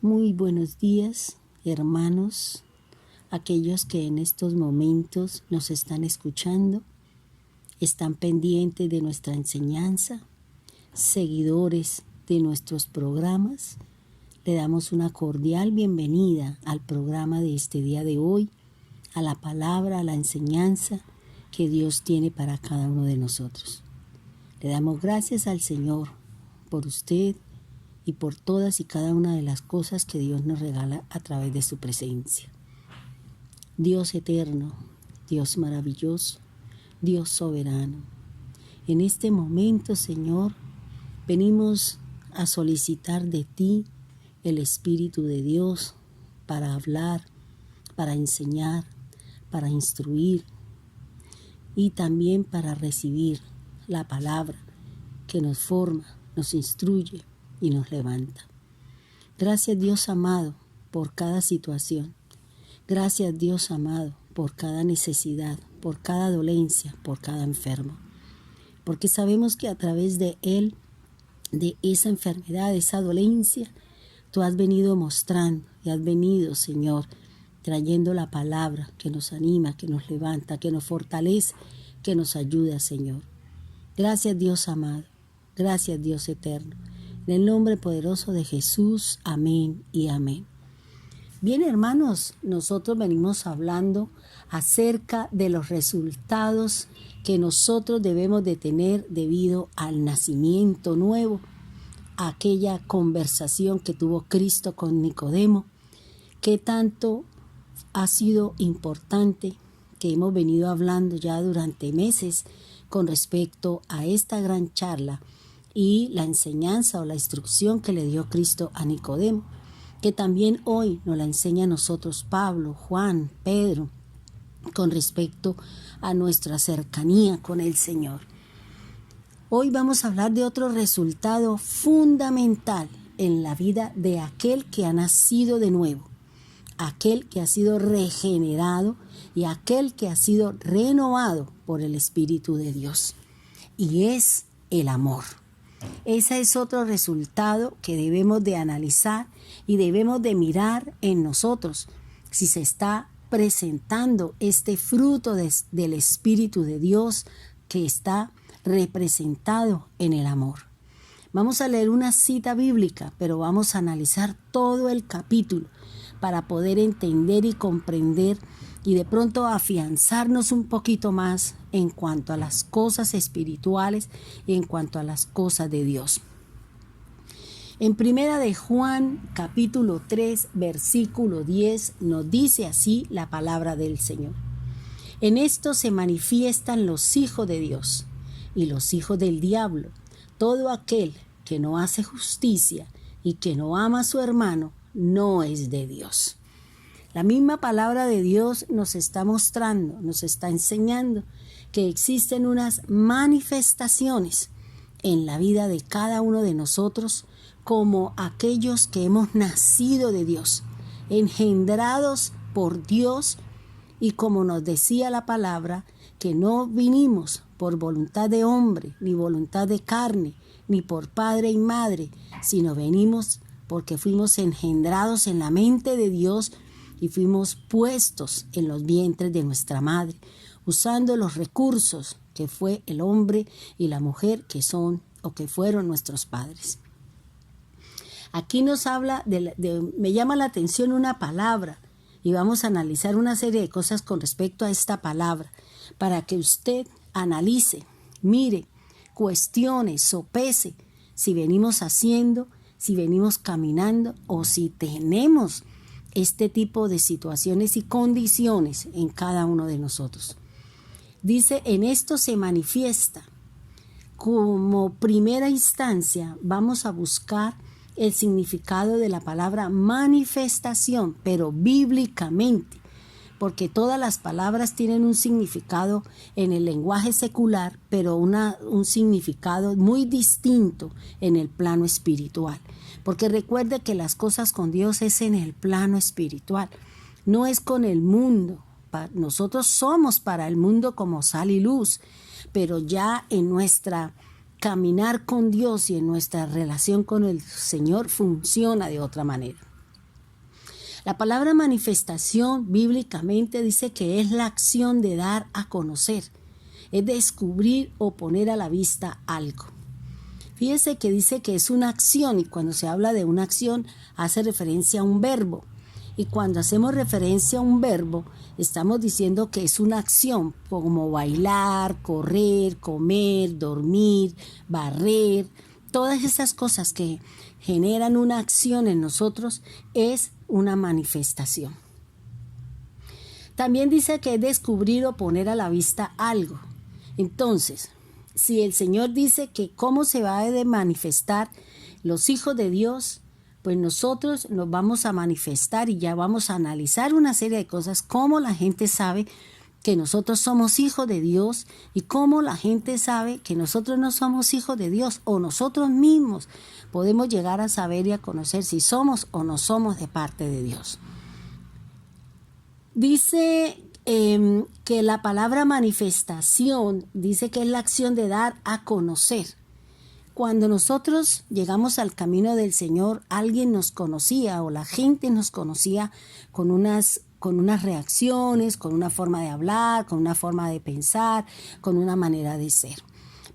Muy buenos días, hermanos, aquellos que en estos momentos nos están escuchando, están pendientes de nuestra enseñanza, seguidores de nuestros programas. Le damos una cordial bienvenida al programa de este día de hoy, a la palabra, a la enseñanza que Dios tiene para cada uno de nosotros. Le damos gracias al Señor por usted y por todas y cada una de las cosas que Dios nos regala a través de su presencia. Dios eterno, Dios maravilloso, Dios soberano. En este momento, Señor, venimos a solicitar de ti el Espíritu de Dios para hablar, para enseñar, para instruir y también para recibir la palabra que nos forma, nos instruye y nos levanta. Gracias, Dios amado, por cada situación. Gracias, Dios amado, por cada necesidad, por cada dolencia, por cada enfermo. Porque sabemos que a través de él, de esa enfermedad, de esa dolencia, tú has venido mostrando y has venido, Señor, trayendo la palabra que nos anima, que nos levanta, que nos fortalece, que nos ayuda, Señor. Gracias, Dios amado. Gracias, Dios eterno. En el nombre poderoso de Jesús, amén y amén. Bien, hermanos, nosotros venimos hablando acerca de los resultados que nosotros debemos de tener debido al nacimiento nuevo, aquella conversación que tuvo Cristo con Nicodemo, que tanto ha sido importante, que hemos venido hablando ya durante meses con respecto a esta gran charla y la enseñanza o la instrucción que le dio Cristo a Nicodemo, que también hoy nos la enseña a nosotros Pablo, Juan, Pedro, con respecto a nuestra cercanía con el Señor. Hoy vamos a hablar de otro resultado fundamental en la vida de aquel que ha nacido de nuevo, aquel que ha sido regenerado y aquel que ha sido renovado por el Espíritu de Dios. Y es el amor. Ese es otro resultado que debemos de analizar y debemos de mirar en nosotros, si se está presentando este fruto del Espíritu de Dios que está representado en el amor. Vamos a leer una cita bíblica, pero vamos a analizar todo el capítulo para poder entender y comprender y de pronto afianzarnos un poquito más en cuanto a las cosas espirituales y en cuanto a las cosas de Dios. En Primera de Juan, capítulo 3, versículo 10, nos dice así la palabra del Señor. En esto se manifiestan los hijos de Dios y los hijos del diablo. Todo aquel que no hace justicia y que no ama a su hermano no es de Dios. La misma palabra de Dios nos está mostrando, nos está enseñando que existen unas manifestaciones en la vida de cada uno de nosotros como aquellos que hemos nacido de Dios, engendrados por Dios, y como nos decía la palabra, que no vinimos por voluntad de hombre, ni voluntad de carne, ni por padre y madre, sino venimos porque fuimos engendrados en la mente de Dios y fuimos puestos en los vientres de nuestra madre, usando los recursos que fue el hombre y la mujer que son o que fueron nuestros padres. Aquí nos habla me llama la atención una palabra y vamos a analizar una serie de cosas con respecto a esta palabra para que usted analice, mire, cuestione, sopese si venimos haciendo, si venimos caminando o si tenemos este tipo de situaciones y condiciones en cada uno de nosotros. Dice, en esto se manifiesta. Como primera instancia, vamos a buscar el significado de la palabra manifestación, pero bíblicamente, porque todas las palabras tienen un significado en el lenguaje secular, pero un significado muy distinto en el plano espiritual. Porque recuerde que las cosas con Dios es en el plano espiritual, no es con el mundo. Nosotros somos para el mundo como sal y luz, pero ya en nuestra caminar con Dios y en nuestra relación con el Señor funciona de otra manera. La palabra manifestación bíblicamente dice que es la acción de dar a conocer, es descubrir o poner a la vista algo. Fíjese que dice que es una acción, y cuando se habla de una acción hace referencia a un verbo. Y cuando hacemos referencia a un verbo, estamos diciendo que es una acción, como bailar, correr, comer, dormir, barrer. Todas esas cosas que generan una acción en nosotros es una manifestación. También dice que es descubrir o poner a la vista algo. Entonces, si el Señor dice que cómo se va a manifestar los hijos de Dios, pues nosotros nos vamos a manifestar y ya vamos a analizar una serie de cosas, cómo la gente sabe que nosotros somos hijos de Dios y cómo la gente sabe que nosotros no somos hijos de Dios, o nosotros mismos podemos llegar a saber y a conocer si somos o no somos de parte de Dios. Dice que la palabra manifestación dice que es la acción de dar a conocer. Cuando nosotros llegamos al camino del Señor, alguien nos conocía o la gente nos conocía con unas reacciones, con una forma de hablar, con una forma de pensar, con una manera de ser.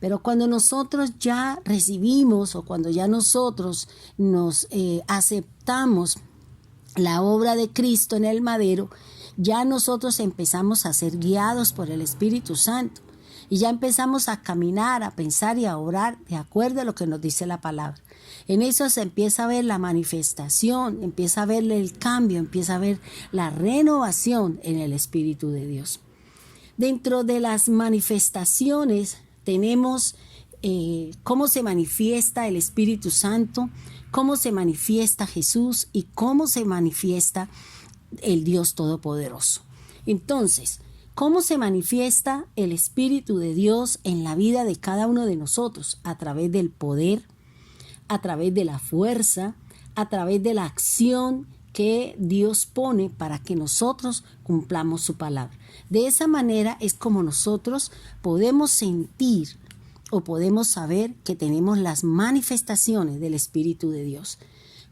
Pero cuando nosotros ya recibimos o cuando ya nosotros nos aceptamos la obra de Cristo en el madero, ya nosotros empezamos a ser guiados por el Espíritu Santo. Y ya empezamos a caminar, a pensar y a orar de acuerdo a lo que nos dice la palabra. En eso se empieza a ver la manifestación, empieza a ver el cambio, empieza a ver la renovación en el Espíritu de Dios. Dentro de las manifestaciones tenemos cómo se manifiesta el Espíritu Santo, cómo se manifiesta Jesús y cómo se manifiesta el Dios Todopoderoso. Entonces, ¿cómo se manifiesta el Espíritu de Dios en la vida de cada uno de nosotros? A través del poder, a través de la fuerza, a través de la acción que Dios pone para que nosotros cumplamos su palabra. De esa manera es como nosotros podemos sentir o podemos saber que tenemos las manifestaciones del Espíritu de Dios,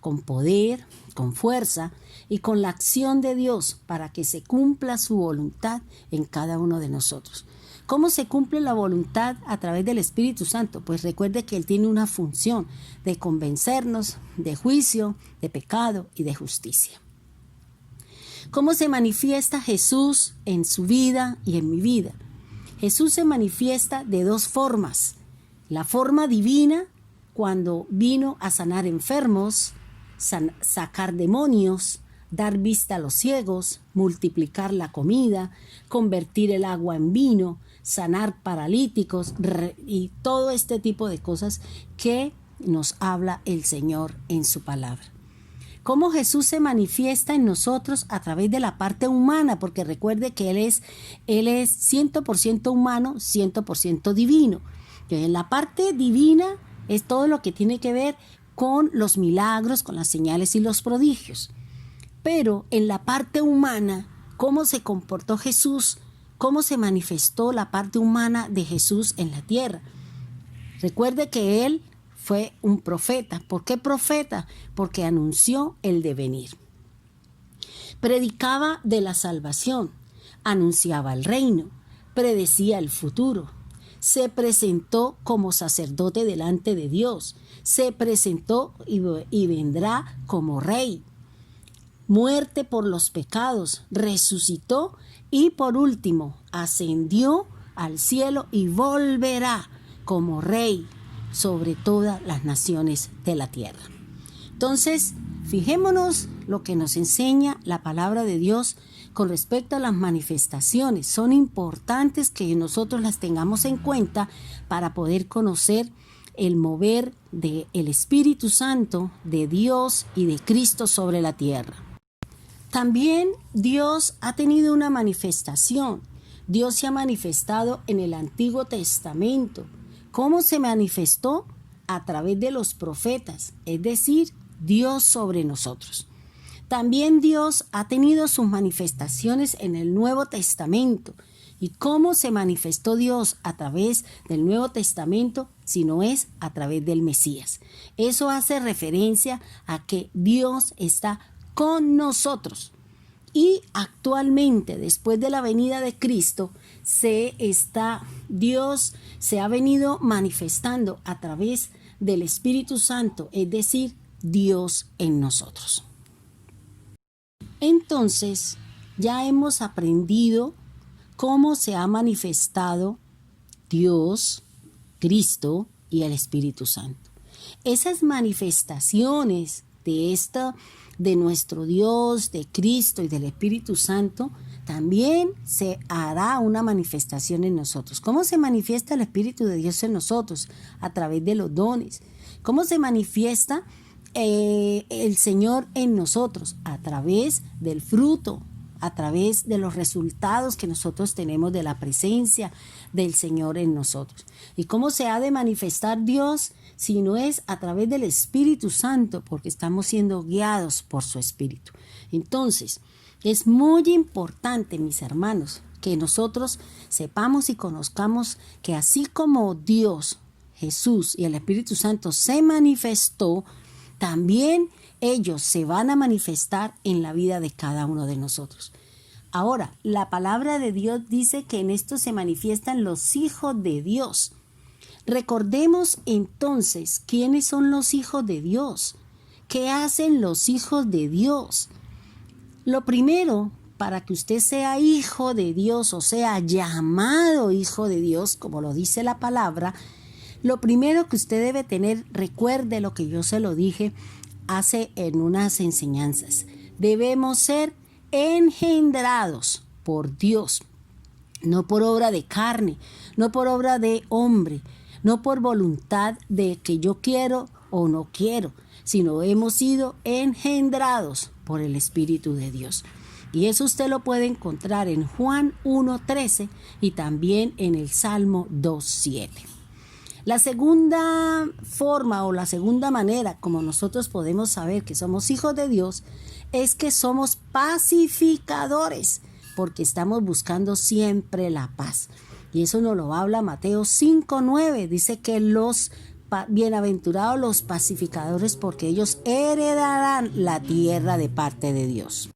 con poder, con fuerza y con la acción de Dios para que se cumpla su voluntad en cada uno de nosotros. ¿Cómo se cumple la voluntad a través del Espíritu Santo? Pues recuerde que Él tiene una función de convencernos de juicio, de pecado y de justicia. ¿Cómo se manifiesta Jesús en su vida y en mi vida? Jesús se manifiesta de dos formas. La forma divina, cuando vino a sanar enfermos, sacar demonios, dar vista a los ciegos, multiplicar la comida, convertir el agua en vino, sanar paralíticos y todo este tipo de cosas que nos habla el Señor en su palabra. Cómo Jesús se manifiesta en nosotros a través de la parte humana, porque recuerde que Él es 100% humano, 100% divino. Entonces, en la parte divina es todo lo que tiene que ver con los milagros, con las señales y los prodigios. Pero en la parte humana, ¿cómo se comportó Jesús? ¿Cómo se manifestó la parte humana de Jesús en la tierra? Recuerde que Él fue un profeta. ¿Por qué profeta? Porque anunció el devenir. Predicaba de la salvación, anunciaba el reino, predecía el futuro. Se presentó como sacerdote delante de Dios. Se presentó y vendrá como rey. Muerte por los pecados, resucitó y por último ascendió al cielo y volverá como rey sobre todas las naciones de la tierra. Entonces, fijémonos lo que nos enseña la palabra de Dios con respecto a las manifestaciones. Son importantes que nosotros las tengamos en cuenta para poder conocer el mover del Espíritu Santo, de Dios y de Cristo sobre la tierra. También Dios ha tenido una manifestación. Dios se ha manifestado en el Antiguo Testamento. ¿Cómo se manifestó? A través de los profetas, es decir, Dios sobre nosotros. También Dios ha tenido sus manifestaciones en el Nuevo Testamento. ¿Y cómo se manifestó Dios a través del Nuevo Testamento? Si no es a través del Mesías. Eso hace referencia a que Dios está con nosotros. Y actualmente, después de la venida de Cristo, Dios se ha venido manifestando a través del Espíritu Santo, es decir, Dios en nosotros. Entonces, ya hemos aprendido cómo se ha manifestado Dios, Cristo y el Espíritu Santo. Esas manifestaciones de nuestro Dios, de Cristo y del Espíritu Santo, también se hará una manifestación en nosotros. ¿Cómo se manifiesta el Espíritu de Dios en nosotros? A través de los dones. ¿Cómo se manifiesta el Señor en nosotros? A través del fruto, a través de los resultados que nosotros tenemos de la presencia del Señor en nosotros. ¿Y cómo se ha de manifestar Dios? Si no es a través del Espíritu Santo, porque estamos siendo guiados por su Espíritu. Entonces, es muy importante, mis hermanos, que nosotros sepamos y conozcamos que así como Dios, Jesús y el Espíritu Santo se manifestó, también ellos se van a manifestar en la vida de cada uno de nosotros. Ahora, la palabra de Dios dice que en esto se manifiestan los hijos de Dios. Recordemos entonces quiénes son los hijos de Dios. ¿Qué hacen los hijos de Dios? Lo primero, para que usted sea hijo de Dios o sea llamado hijo de Dios, como lo dice la palabra, lo primero que usted debe tener, recuerde lo que yo se lo dije hace en unas enseñanzas. Debemos ser engendrados por Dios, no por obra de carne, no por obra de hombre, no por voluntad de que yo quiero o no quiero, sino hemos sido engendrados por el Espíritu de Dios. Y eso usted lo puede encontrar en Juan 1:13 y también en el Salmo 2:7. La segunda forma o la segunda manera como nosotros podemos saber que somos hijos de Dios es que somos pacificadores, porque estamos buscando siempre la paz. Y eso nos lo habla Mateo 5:9. Dice que bienaventurados los pacificadores, porque ellos heredarán la tierra de parte de Dios.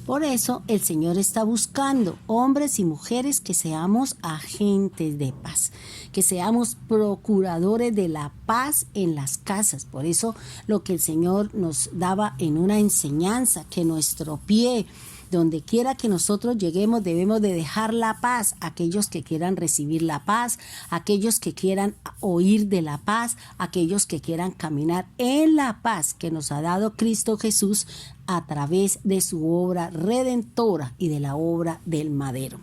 Por eso el Señor está buscando hombres y mujeres que seamos agentes de paz, que seamos procuradores de la paz en las casas. Por eso lo que el Señor nos daba en una enseñanza, que nuestro pie, donde quiera que nosotros lleguemos, debemos de dejar la paz. Aquellos que quieran recibir la paz, aquellos que quieran oír de la paz, aquellos que quieran caminar en la paz que nos ha dado Cristo Jesús a través de su obra redentora y de la obra del madero.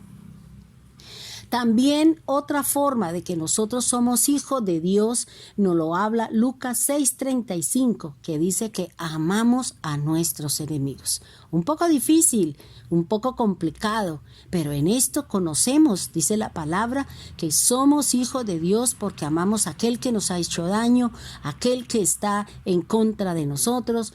También otra forma de que nosotros somos hijos de Dios nos lo habla Lucas 6:35, que dice que amamos a nuestros enemigos. Un poco difícil, un poco complicado, pero en esto conocemos, dice la palabra, que somos hijos de Dios porque amamos a aquel que nos ha hecho daño, aquel que está en contra de nosotros,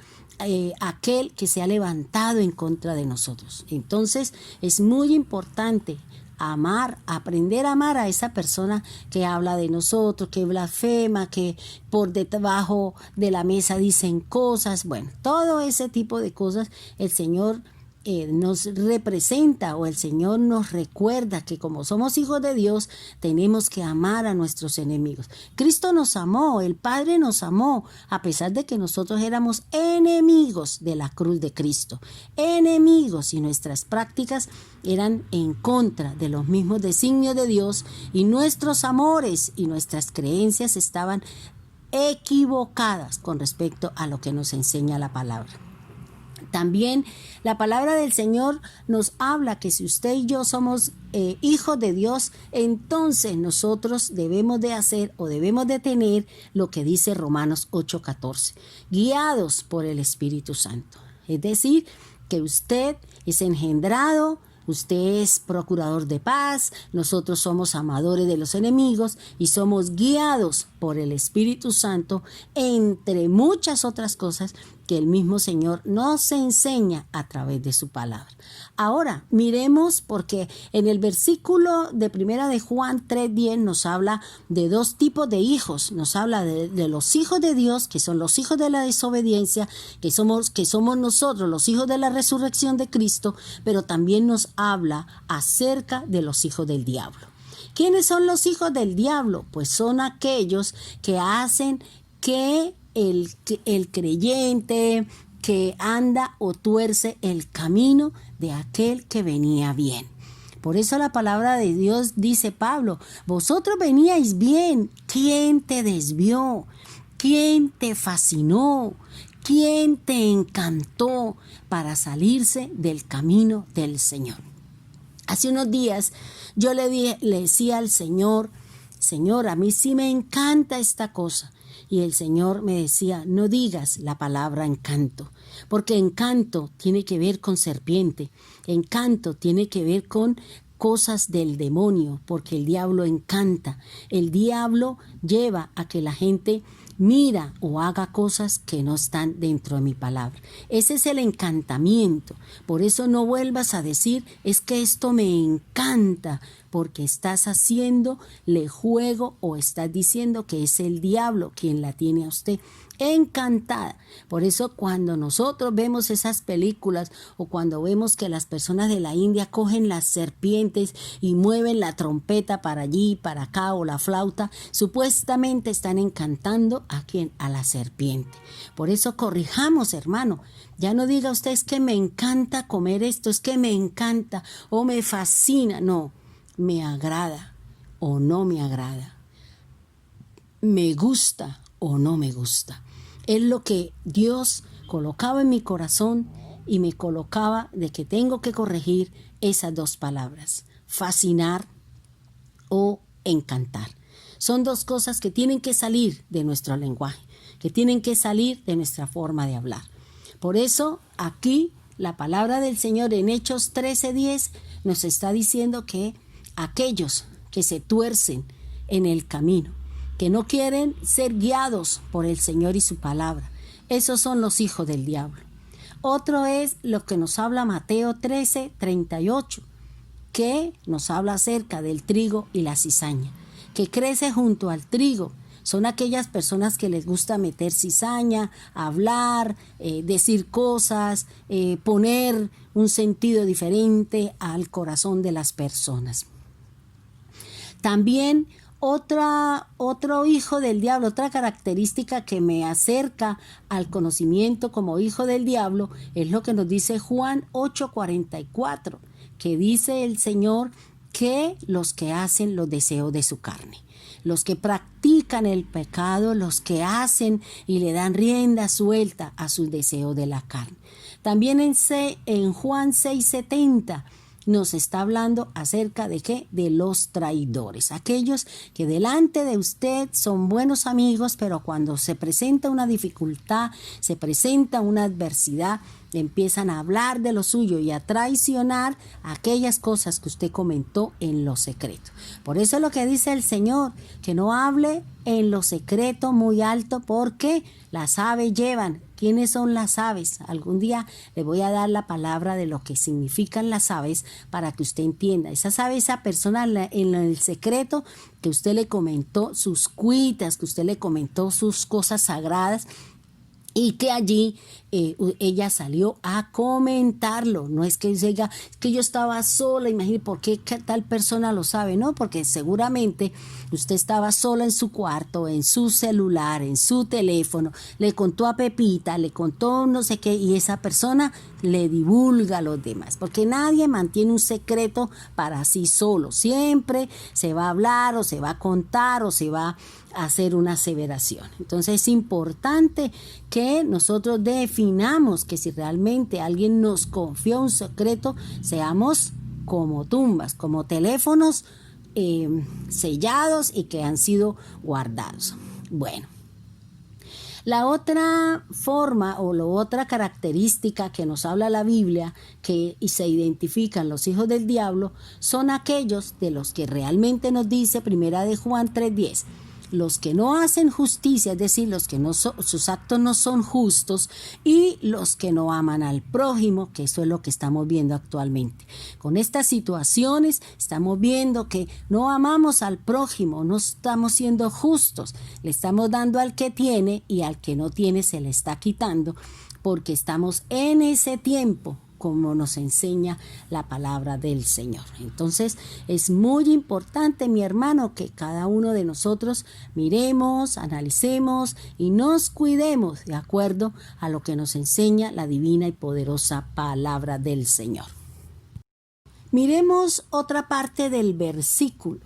aquel que se ha levantado en contra de nosotros. Entonces es muy importante amar, aprender a amar a esa persona que habla de nosotros, que blasfema, que por debajo de la mesa dicen cosas. Bueno, todo ese tipo de cosas el Señor nos representa, o el Señor nos recuerda que como somos hijos de Dios tenemos que amar a nuestros enemigos. Cristo nos amó, el Padre nos amó, a pesar de que nosotros éramos enemigos de la cruz de Cristo, enemigos, y nuestras prácticas eran en contra de los mismos designios de Dios, y nuestros amores y nuestras creencias estaban equivocadas con respecto a lo que nos enseña la palabra. También la palabra del Señor nos habla que si usted y yo somos hijos de Dios, entonces nosotros debemos de hacer o debemos de tener lo que dice Romanos 8:14, guiados por el Espíritu Santo. Es decir, que usted es engendrado Usted es procurador de paz, nosotros somos amadores de los enemigos y somos guiados por el Espíritu Santo, entre muchas otras cosas que el mismo Señor nos enseña a través de su palabra. Ahora, miremos, porque en el versículo de 1 de Juan 3:10 nos habla de dos tipos de hijos. Nos habla de los hijos de Dios, que son los hijos de la desobediencia, que somos nosotros, los hijos de la resurrección de Cristo, pero también nos habla acerca de los hijos del diablo. ¿Quiénes son los hijos del diablo? Pues son aquellos que hacen que el creyente que anda o tuerce el camino de aquel que venía bien. Por eso la palabra de Dios dice Pablo, vosotros veníais bien, ¿quién te desvió? ¿Quién te fascinó? ¿Quién te encantó para salirse del camino del Señor? Hace unos días yo le decía al Señor, Señor, a mí sí me encanta esta cosa. Y el Señor me decía, no digas la palabra encanto, porque encanto tiene que ver con serpiente, encanto tiene que ver con cosas del demonio, porque el diablo encanta. El diablo lleva a que la gente mira o haga cosas que no están dentro de mi palabra. Ese es el encantamiento. Por eso no vuelvas a decir, es que esto me encanta, porque estás haciéndole juego o estás diciendo que es el diablo quien la tiene a usted encantada. Por eso cuando nosotros vemos esas películas o cuando vemos que las personas de la India cogen las serpientes y mueven la trompeta para allí, para acá o la flauta, supuestamente están encantando ¿a quién? A la serpiente. Por eso corrijamos, hermano. Ya no diga usted es que me encanta comer esto, es que me encanta o me fascina. No, me agrada o no me agrada. Me gusta o no me gusta. Es lo que Dios colocaba en mi corazón y me colocaba de que tengo que corregir esas dos palabras, fascinar o encantar. Son dos cosas que tienen que salir de nuestro lenguaje, que tienen que salir de nuestra forma de hablar. Por eso aquí la palabra del Señor en Hechos 13:10 nos está diciendo que aquellos que se tuercen en el camino, que no quieren ser guiados por el Señor y su palabra, esos son los hijos del diablo. Otro es lo que nos habla Mateo 13:38, que nos habla acerca del trigo y la cizaña, que crece junto al trigo. Son aquellas personas que les gusta meter cizaña, hablar, decir cosas, poner un sentido diferente al corazón de las personas. También otro hijo del diablo, otra característica que me acerca al conocimiento como hijo del diablo es lo que nos dice Juan 8:44, que dice el Señor que los que hacen los deseos de su carne, los que practican el pecado, los que hacen y le dan rienda suelta a sus deseos de la carne. También en Juan 6:70 nos está hablando acerca de ¿qué? De los traidores, aquellos que delante de usted son buenos amigos, pero cuando se presenta una dificultad, se presenta una adversidad, empiezan a hablar de lo suyo y a traicionar aquellas cosas que usted comentó en lo secreto. Por eso es lo que dice el Señor, que no hable en lo secreto muy alto, porque las aves llevan. ¿Quiénes son las aves? Algún día le voy a dar la palabra de lo que significan las aves para que usted entienda. Esas aves, esa persona en el secreto que usted le comentó sus cuitas, que usted le comentó sus cosas sagradas, y que allí ella salió a comentarlo. No es que diga que yo estaba sola, imagínate por qué tal persona lo sabe, no, porque seguramente usted estaba sola en su cuarto, en su celular, en su teléfono, le contó a Pepita, le contó no sé qué, y esa persona le divulga a los demás, porque nadie mantiene un secreto para sí solo, siempre se va a hablar o se va a contar o se va a hacer una aseveración. Entonces es importante que nosotros definamos que si realmente alguien nos confió un secreto, seamos como tumbas, como teléfonos sellados y que han sido guardados. Bueno, La otra forma o la otra característica que nos habla la Biblia y se identifican los hijos del diablo son aquellos de los que realmente nos dice Primera de Juan 3:10. Los que no hacen justicia, es decir, los que sus actos no son justos, y los que no aman al prójimo, que eso es lo que estamos viendo actualmente. Con estas situaciones estamos viendo que no amamos al prójimo, no estamos siendo justos, le estamos dando al que tiene y al que no tiene se le está quitando, porque estamos en ese tiempo, como nos enseña la palabra del Señor. Entonces es muy importante, mi hermano, que cada uno de nosotros miremos, analicemos y nos cuidemos de acuerdo a lo que nos enseña la divina y poderosa palabra del Señor. Miremos otra parte del versículo.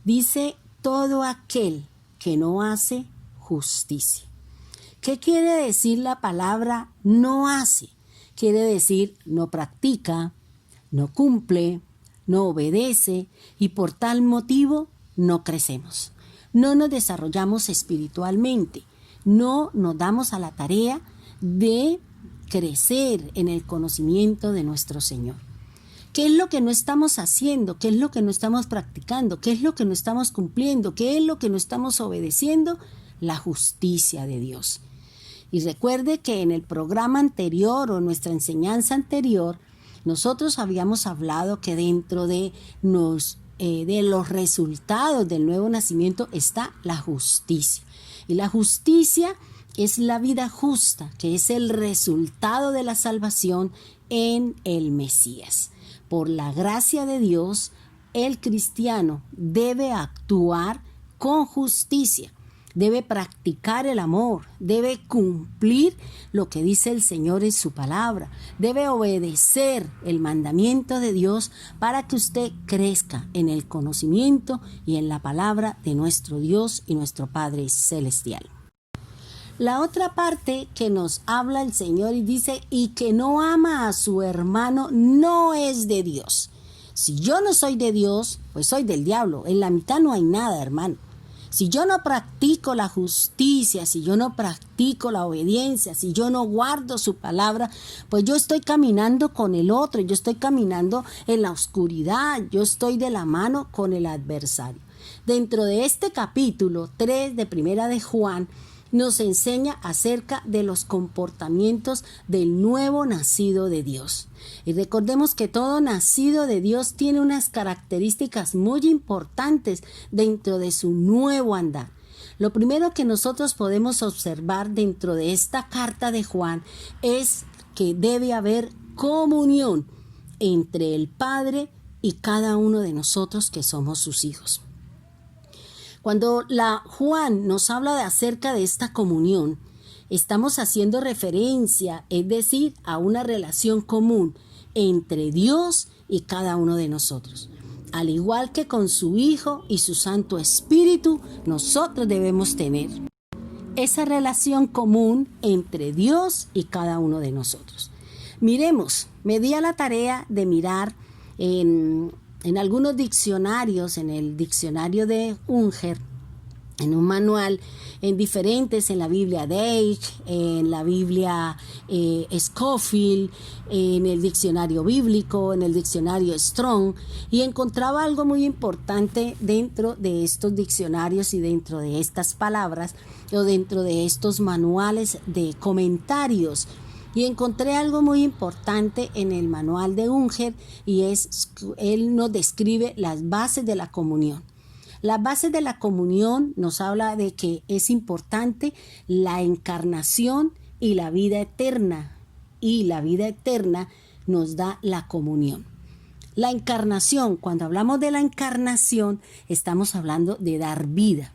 Dice, todo aquel que no hace justicia. ¿Qué quiere decir la palabra no hace? Quiere decir no practica, no cumple, no obedece y por tal motivo no crecemos. No nos desarrollamos espiritualmente, no nos damos a la tarea de crecer en el conocimiento de nuestro Señor. ¿Qué es lo que no estamos haciendo? ¿Qué es lo que no estamos practicando? ¿Qué es lo que no estamos cumpliendo? ¿Qué es lo que no estamos obedeciendo? La justicia de Dios. Y recuerde que en el programa anterior o nuestra enseñanza anterior, nosotros habíamos hablado que dentro de los resultados del nuevo nacimiento está la justicia. Y la justicia es la vida justa, que es el resultado de la salvación en el Mesías. Por la gracia de Dios, el cristiano debe actuar con justicia. Debe practicar el amor, debe cumplir lo que dice el Señor en su palabra, debe obedecer el mandamiento de Dios para que usted crezca en el conocimiento y en la palabra de nuestro Dios y nuestro Padre Celestial. La otra parte que nos habla el Señor y dice, y que no ama a su hermano no es de Dios. Si yo no soy de Dios, pues soy del diablo. En la mitad no hay nada, hermano. Si yo no practico la justicia, si yo no practico la obediencia, si yo no guardo su palabra, pues yo estoy caminando con el otro, yo estoy caminando en la oscuridad, yo estoy de la mano con el adversario. Dentro de este capítulo 3 de Primera de Juan, nos enseña acerca de los comportamientos del nuevo nacido de Dios. Y recordemos que todo nacido de Dios tiene unas características muy importantes dentro de su nuevo andar. Lo primero que nosotros podemos observar dentro de esta carta de Juan es que debe haber comunión entre el Padre y cada uno de nosotros que somos sus hijos. Cuando Juan nos habla acerca de esta comunión, estamos haciendo referencia, es decir, a una relación común entre Dios y cada uno de nosotros. Al igual que con su Hijo y su Santo Espíritu, nosotros debemos tener esa relación común entre Dios y cada uno de nosotros. Miremos, me di a la tarea de mirar en algunos diccionarios, en el diccionario de Unger, en un manual, en diferentes, en la Biblia Deig, en la Biblia Scofield, en el diccionario bíblico, en el diccionario Strong, y encontraba algo muy importante dentro de estos diccionarios y dentro de estas palabras, o dentro de estos manuales de comentarios. Y encontré algo muy importante en el manual de Unger, y él nos describe las bases de la comunión. Las bases de la comunión nos habla de que es importante la encarnación y la vida eterna. Y la vida eterna nos da la comunión. La encarnación, cuando hablamos de la encarnación, estamos hablando de dar vida.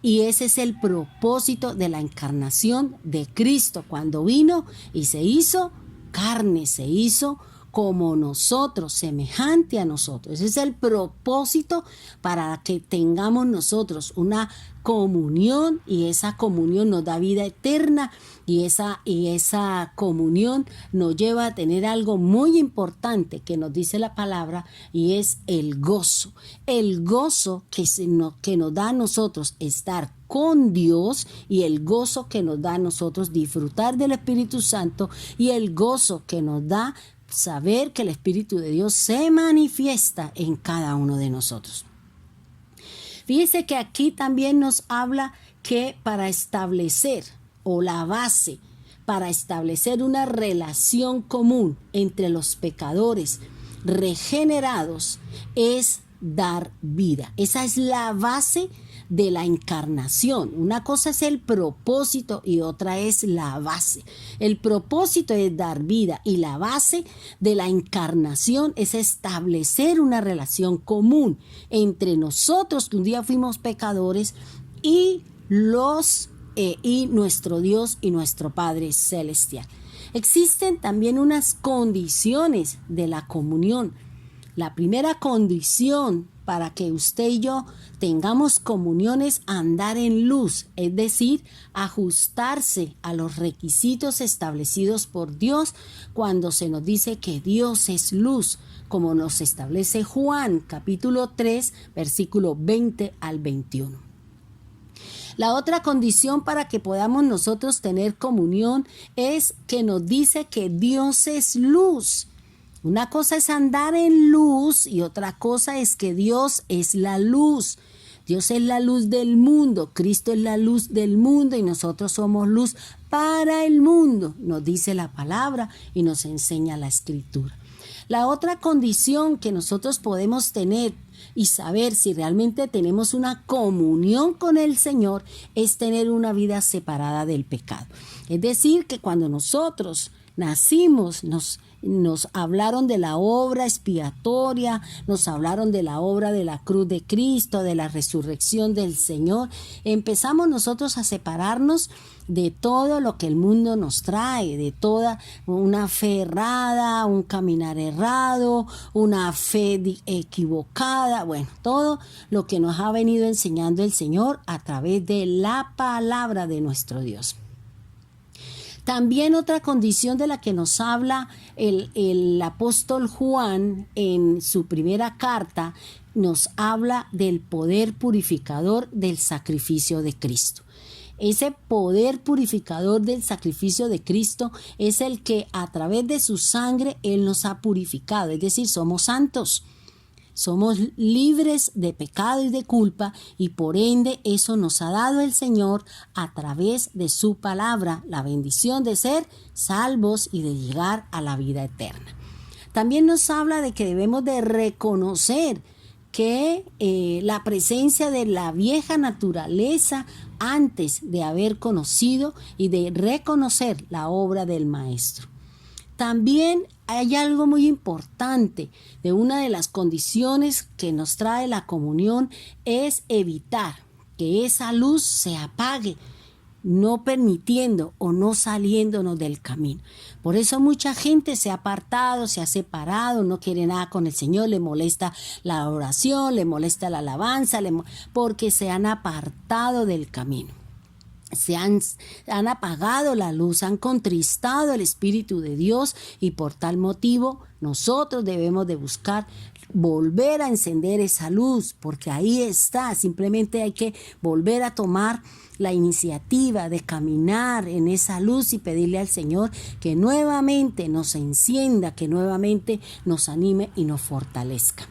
Y ese es el propósito de la encarnación de Cristo, cuando vino y se hizo carne, se hizo como nosotros, semejante a nosotros. Ese es el propósito para que tengamos nosotros una comunión, y esa comunión nos da vida eterna, y esa comunión nos lleva a tener algo muy importante que nos dice la palabra, y es el gozo que nos da a nosotros estar con Dios y el gozo que nos da a nosotros disfrutar del Espíritu Santo y el gozo que nos da saber que el Espíritu de Dios se manifiesta en cada uno de nosotros. Fíjese que aquí también nos habla que para establecer o la base para establecer una relación común entre los pecadores regenerados es dar vida. Esa es la base de la encarnación. Una cosa es el propósito y otra es la base. El propósito es dar vida y la base de la encarnación es establecer una relación común entre nosotros que un día fuimos pecadores y nuestro Dios y nuestro Padre Celestial. Existen también unas condiciones de la comunión. La primera condición para que usted y yo tengamos comunión es andar en luz, es decir, ajustarse a los requisitos establecidos por Dios cuando se nos dice que Dios es luz, como nos establece Juan capítulo 3, versículo 20 al 21. La otra condición para que podamos nosotros tener comunión es que nos dice que Dios es luz. Una cosa es andar en luz y otra cosa es que Dios es la luz. Dios es la luz del mundo, Cristo es la luz del mundo y nosotros somos luz para el mundo, nos dice la palabra y nos enseña la Escritura. La otra condición que nosotros podemos tener y saber si realmente tenemos una comunión con el Señor es tener una vida separada del pecado. Es decir, que cuando nosotros nacimos, nos hablaron de la obra expiatoria, nos hablaron de la obra de la cruz de Cristo, de la resurrección del Señor. Empezamos nosotros a separarnos de todo lo que el mundo nos trae, de toda una fe errada, un caminar errado, una fe equivocada, bueno, todo lo que nos ha venido enseñando el Señor a través de la palabra de nuestro Dios. También otra condición de la que nos habla el apóstol Juan en su primera carta, nos habla del poder purificador del sacrificio de Cristo. Ese poder purificador del sacrificio de Cristo es el que a través de su sangre Él nos ha purificado, es decir, somos santos. Somos libres de pecado y de culpa y por ende eso nos ha dado el Señor a través de su palabra, la bendición de ser salvos y de llegar a la vida eterna. También nos habla de que debemos de reconocer que la presencia de la vieja naturaleza antes de haber conocido y de reconocer la obra del Maestro. También hay algo muy importante de una de las condiciones que nos trae la comunión es evitar que esa luz se apague, no permitiendo o no saliéndonos del camino. Por eso mucha gente se ha apartado, se ha separado, no quiere nada con el Señor, le molesta la oración, le molesta la alabanza, porque se han apartado del camino. Se han apagado la luz, han contristado el Espíritu de Dios y por tal motivo nosotros debemos de buscar volver a encender esa luz porque ahí está, simplemente hay que volver a tomar la iniciativa de caminar en esa luz y pedirle al Señor que nuevamente nos encienda, que nuevamente nos anime y nos fortalezca.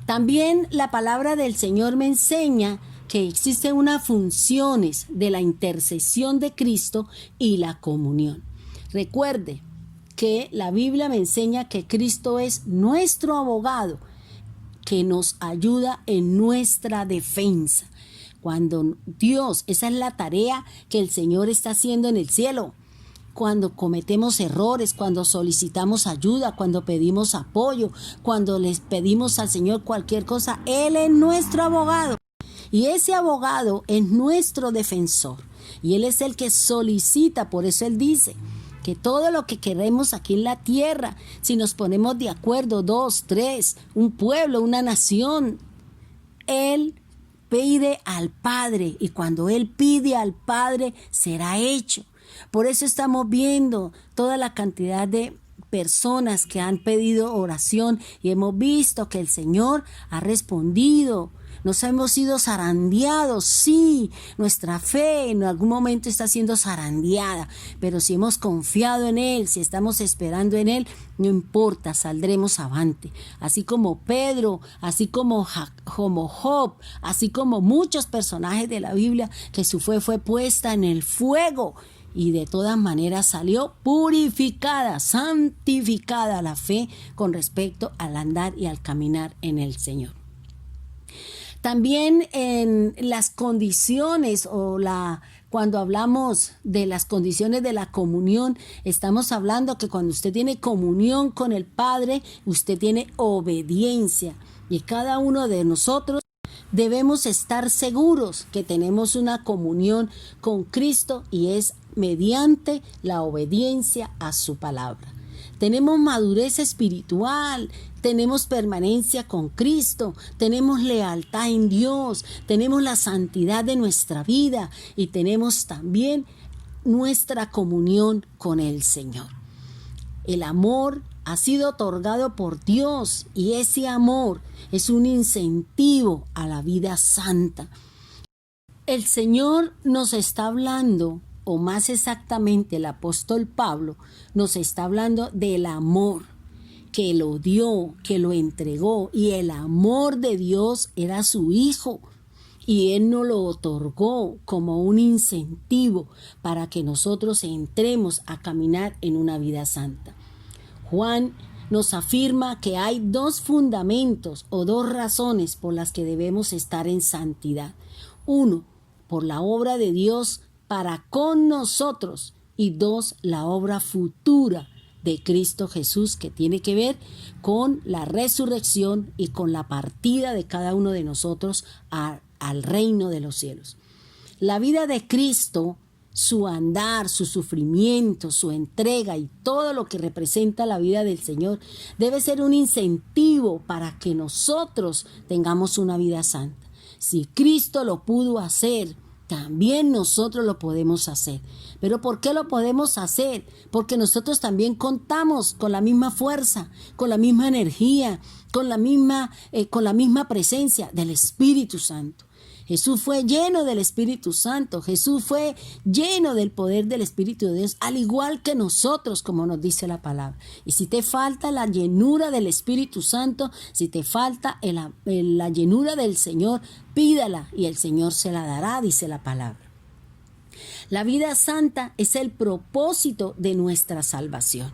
También la palabra del Señor me enseña que existen unas funciones de la intercesión de Cristo y la comunión. Recuerde que la Biblia me enseña que Cristo es nuestro abogado, que nos ayuda en nuestra defensa. Cuando Dios, esa es la tarea que el Señor está haciendo en el cielo. Cuando cometemos errores, cuando solicitamos ayuda, cuando pedimos apoyo, cuando les pedimos al Señor cualquier cosa, Él es nuestro abogado. Y ese abogado es nuestro defensor y Él es el que solicita, por eso Él dice que todo lo que queremos aquí en la tierra, si nos ponemos de acuerdo, 2, 3, un pueblo, una nación, Él pide al Padre y cuando Él pide al Padre será hecho. Por eso estamos viendo toda la cantidad de personas que han pedido oración y hemos visto que el Señor ha respondido nos hemos sido zarandeados, sí, nuestra fe en algún momento está siendo zarandeada, pero si hemos confiado en Él, si estamos esperando en Él, no importa, saldremos avante. Así como Pedro, así como Job, así como muchos personajes de la Biblia, que su fe fue puesta en el fuego y de todas maneras salió purificada, santificada la fe con respecto al andar y al caminar en el Señor. También en las condiciones cuando hablamos de las condiciones de la comunión, estamos hablando que cuando usted tiene comunión con el Padre, usted tiene obediencia. Y cada uno de nosotros debemos estar seguros que tenemos una comunión con Cristo y es mediante la obediencia a su palabra. Tenemos madurez espiritual, tenemos permanencia con Cristo, tenemos lealtad en Dios, tenemos la santidad de nuestra vida y tenemos también nuestra comunión con el Señor. El amor ha sido otorgado por Dios y ese amor es un incentivo a la vida santa. El Señor nos está hablando, o más exactamente el apóstol Pablo nos está hablando del amor que lo dio, que lo entregó, y el amor de Dios era su Hijo y Él nos lo otorgó como un incentivo para que nosotros entremos a caminar en una vida santa. Juan nos afirma que hay dos fundamentos o dos razones por las que debemos estar en santidad. Uno, por la obra de Dios para con nosotros, y dos, la obra futura de Cristo Jesús, que tiene que ver con la resurrección y con la partida de cada uno de nosotros al reino de los cielos. La vida de Cristo, su andar, su sufrimiento, su entrega y todo lo que representa la vida del Señor debe ser un incentivo para que nosotros tengamos una vida santa. Si Cristo lo pudo hacer, también nosotros lo podemos hacer. ¿Pero por qué lo podemos hacer? Porque nosotros también contamos con la misma fuerza, con la misma energía, con la misma presencia del Espíritu Santo. Jesús fue lleno del Espíritu Santo, Jesús fue lleno del poder del Espíritu de Dios, al igual que nosotros, como nos dice la palabra. Y si te falta la llenura del Espíritu Santo, si te falta la llenura del Señor, pídala y el Señor se la dará, dice la palabra. La vida santa es el propósito de nuestra salvación.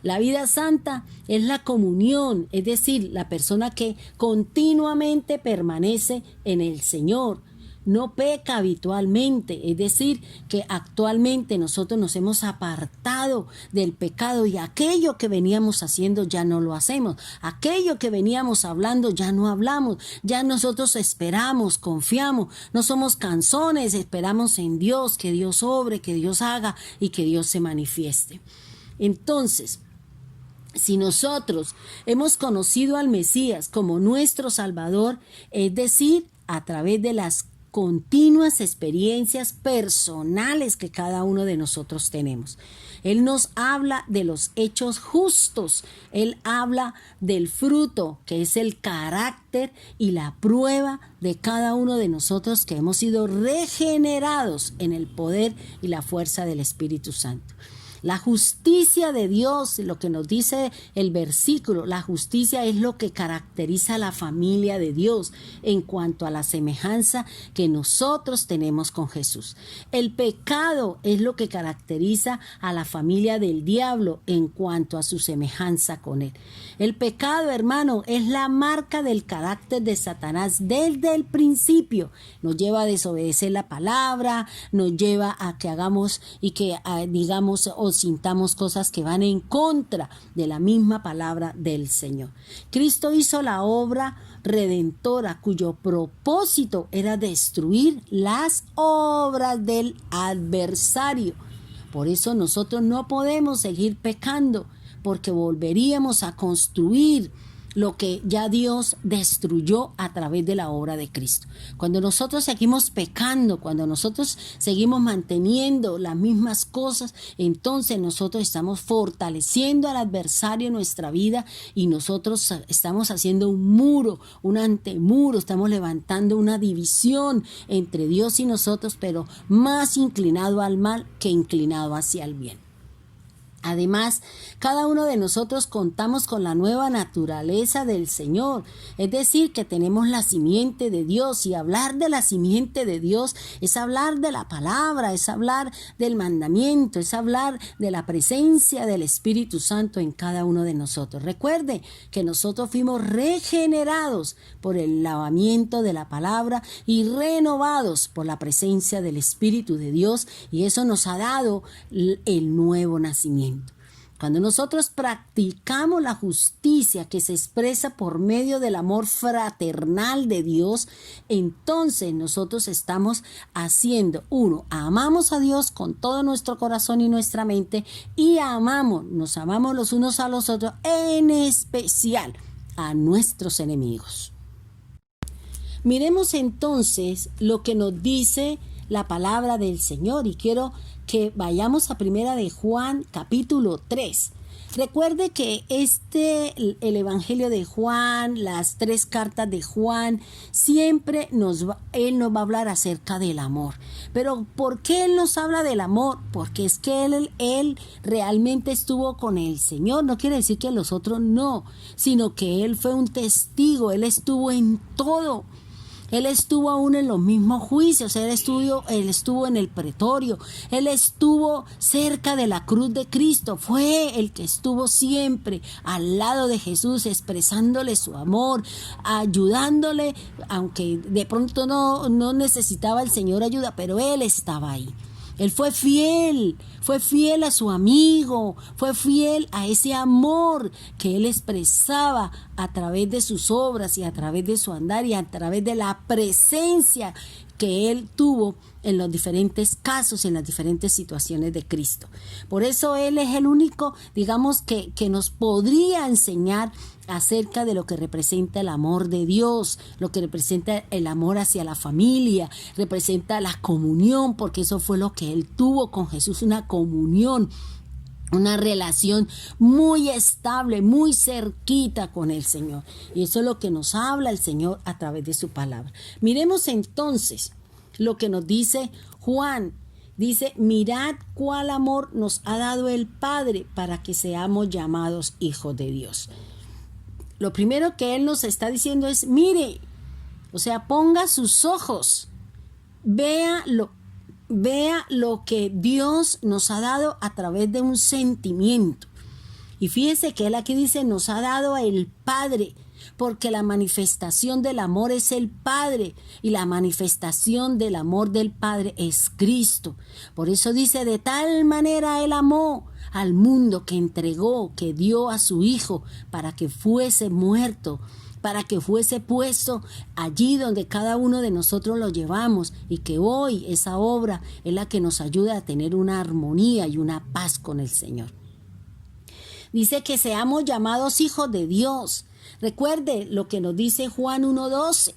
La vida santa es la comunión, es decir, la persona que continuamente permanece en el Señor, no peca habitualmente, es decir, que actualmente nosotros nos hemos apartado del pecado y aquello que veníamos haciendo ya no lo hacemos, aquello que veníamos hablando ya no hablamos, ya nosotros esperamos, confiamos, no somos canzones, esperamos en Dios, que Dios obre, que Dios haga y que Dios se manifieste. Entonces, si nosotros hemos conocido al Mesías como nuestro Salvador, es decir, a través de las continuas experiencias personales que cada uno de nosotros tenemos. Él nos habla de los hechos justos, Él habla del fruto, que es el carácter y la prueba de cada uno de nosotros que hemos sido regenerados en el poder y la fuerza del Espíritu Santo. La justicia de Dios, lo que nos dice el versículo, la justicia es lo que caracteriza a la familia de Dios en cuanto a la semejanza que nosotros tenemos con Jesús. El pecado es lo que caracteriza a la familia del diablo en cuanto a su semejanza con él. El pecado, hermano, es la marca del carácter de Satanás desde el principio. Nos lleva a desobedecer la palabra, nos lleva a que hagamos y que digamos o sintamos cosas que van en contra de la misma palabra del Señor. Cristo hizo la obra redentora cuyo propósito era destruir las obras del adversario. Por eso nosotros no podemos seguir pecando, porque volveríamos a construir lo que ya Dios destruyó a través de la obra de Cristo. Cuando nosotros seguimos pecando, cuando nosotros seguimos manteniendo las mismas cosas, entonces nosotros estamos fortaleciendo al adversario en nuestra vida y nosotros estamos haciendo un muro, un antemuro, estamos levantando una división entre Dios y nosotros, pero más inclinado al mal que inclinado hacia el bien. Además, cada uno de nosotros contamos con la nueva naturaleza del Señor, es decir, que tenemos la simiente de Dios, y hablar de la simiente de Dios es hablar de la palabra, es hablar del mandamiento, es hablar de la presencia del Espíritu Santo en cada uno de nosotros. Recuerde que nosotros fuimos regenerados por el lavamiento de la palabra y renovados por la presencia del Espíritu de Dios, y eso nos ha dado el nuevo nacimiento. Cuando nosotros practicamos la justicia que se expresa por medio del amor fraternal de Dios, entonces nosotros estamos haciendo, amamos a Dios con todo nuestro corazón y nuestra mente, y nos amamos los unos a los otros, en especial a nuestros enemigos. Miremos entonces lo que nos dice la palabra del Señor, y quiero que vayamos a Primera de Juan, capítulo 3. Recuerde que el Evangelio de Juan, las 3 cartas de Juan, siempre él nos va a hablar acerca del amor. Pero ¿por qué él nos habla del amor? Porque es que él realmente estuvo con el Señor. No quiere decir que los otros no, sino que él fue un testigo, él estuvo en todo. Él estuvo aún en los mismos juicios, él estuvo en el pretorio, él estuvo cerca de la cruz de Cristo, fue el que estuvo siempre al lado de Jesús, expresándole su amor, ayudándole, aunque de pronto no necesitaba el Señor ayuda, pero él estaba ahí. Él fue fiel a su amigo, fue fiel a ese amor que él expresaba a través de sus obras y a través de su andar y a través de la presencia que él tuvo en los diferentes casos, en las diferentes situaciones de Cristo. Por eso él es el único, digamos, que nos podría enseñar acerca de lo que representa el amor de Dios, lo que representa el amor hacia la familia, representa la comunión, porque eso fue lo que él tuvo con Jesús, una comunión, una relación muy estable, muy cerquita con el Señor. Y eso es lo que nos habla el Señor a través de su palabra. Miremos entonces lo que nos dice Juan. Dice: mirad cuál amor nos ha dado el Padre para que seamos llamados hijos de Dios. Lo primero que él nos está diciendo es: mire, o sea, ponga sus ojos, vea lo que Dios nos ha dado a través de un sentimiento. Y fíjese que él aquí dice: nos ha dado el Padre, porque la manifestación del amor es el Padre, y la manifestación del amor del Padre es Cristo. Por eso dice: de tal manera él amó al mundo que entregó, que dio a su Hijo para que fuese muerto, para que fuese puesto allí donde cada uno de nosotros lo llevamos, y que hoy esa obra es la que nos ayuda a tener una armonía y una paz con el Señor. Dice que seamos llamados hijos de Dios. Recuerde lo que nos dice Juan 1:12.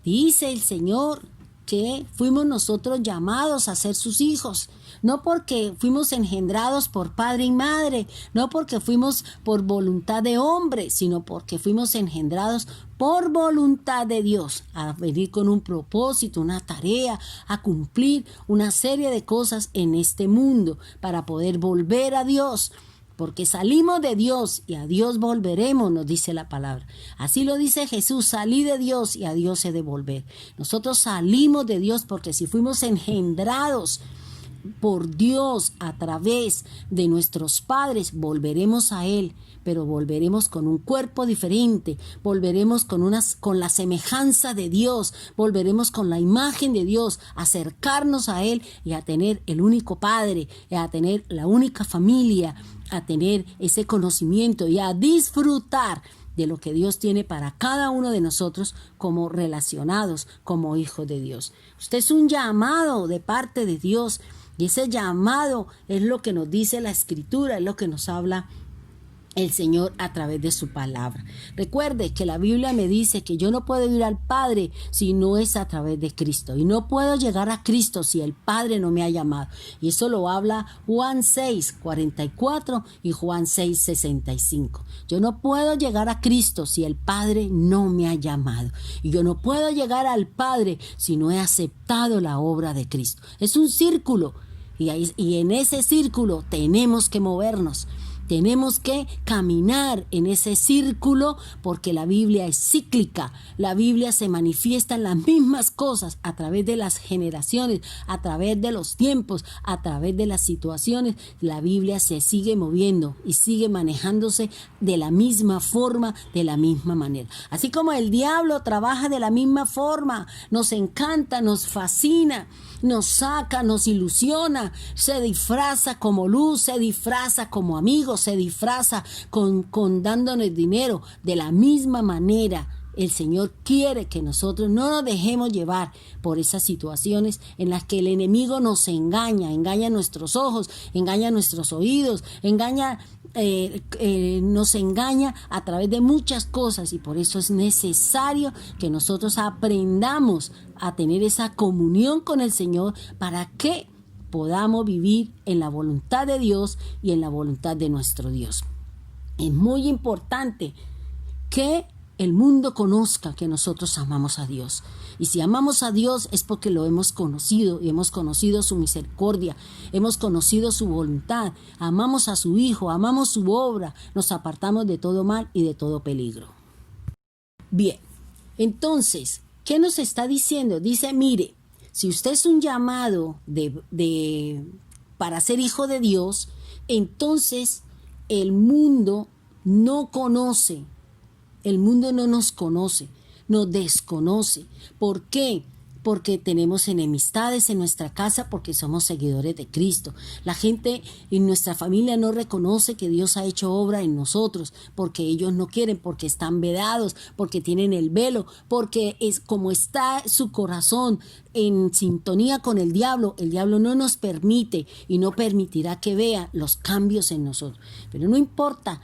Dice el Señor que fuimos nosotros llamados a ser sus hijos, no porque fuimos engendrados por padre y madre, no porque fuimos por voluntad de hombre, sino porque fuimos engendrados por voluntad de Dios, a venir con un propósito, una tarea, a cumplir una serie de cosas en este mundo para poder volver a Dios. Porque salimos de Dios y a Dios volveremos, nos dice la palabra. Así lo dice Jesús: salí de Dios y a Dios he de volver. Nosotros salimos de Dios porque si fuimos engendrados por Dios a través de nuestros padres, volveremos a Él, pero volveremos con un cuerpo diferente, volveremos con la semejanza de Dios, volveremos con la imagen de Dios, a acercarnos a Él y a tener el único Padre, y a tener la única familia, a tener ese conocimiento y a disfrutar de lo que Dios tiene para cada uno de nosotros como relacionados, como hijos de Dios. Usted es un llamado de parte de Dios, y ese llamado es lo que nos dice la Escritura, es lo que nos habla el Señor a través de su palabra. Recuerde que la Biblia me dice que yo no puedo ir al Padre si no es a través de Cristo. Y no puedo llegar a Cristo si el Padre no me ha llamado. Y eso lo habla Juan 6:44 y Juan 6:65. Yo no puedo llegar a Cristo si el Padre no me ha llamado. Y yo no puedo llegar al Padre si no he aceptado la obra de Cristo. Es un círculo. Y en ese círculo tenemos que movernos. Tenemos que caminar en ese círculo porque la Biblia es cíclica. La Biblia se manifiesta en las mismas cosas a través de las generaciones, a través de los tiempos, a través de las situaciones. La Biblia se sigue moviendo y sigue manejándose de la misma forma, de la misma manera. Así como el diablo trabaja de la misma forma, nos encanta, nos fascina, nos saca, nos ilusiona, se disfraza como luz, se disfraza como amigo, se disfraza con dándonos dinero. De la misma manera, el Señor quiere que nosotros no nos dejemos llevar por esas situaciones en las que el enemigo nos engaña nuestros ojos, engaña nuestros oídos, nos engaña a través de muchas cosas, y por eso es necesario que nosotros aprendamos a tener esa comunión con el Señor para que podamos vivir en la voluntad de Dios y en la voluntad de nuestro Dios. Es muy importante que el mundo conozca que nosotros amamos a Dios. Y si amamos a Dios es porque lo hemos conocido y hemos conocido su misericordia, hemos conocido su voluntad, amamos a su Hijo, amamos su obra, nos apartamos de todo mal y de todo peligro. Bien, entonces, ¿qué nos está diciendo? Dice, mire, si usted es un llamado para ser hijo de Dios, entonces el mundo no conoce, el mundo no nos conoce, nos desconoce. ¿Por qué? Porque tenemos enemistades en nuestra casa, porque somos seguidores de Cristo. La gente en nuestra familia no reconoce que Dios ha hecho obra en nosotros, porque ellos no quieren, porque están vedados, porque tienen el velo, porque es como está su corazón en sintonía con el diablo no nos permite y no permitirá que vea los cambios en nosotros. Pero no importa,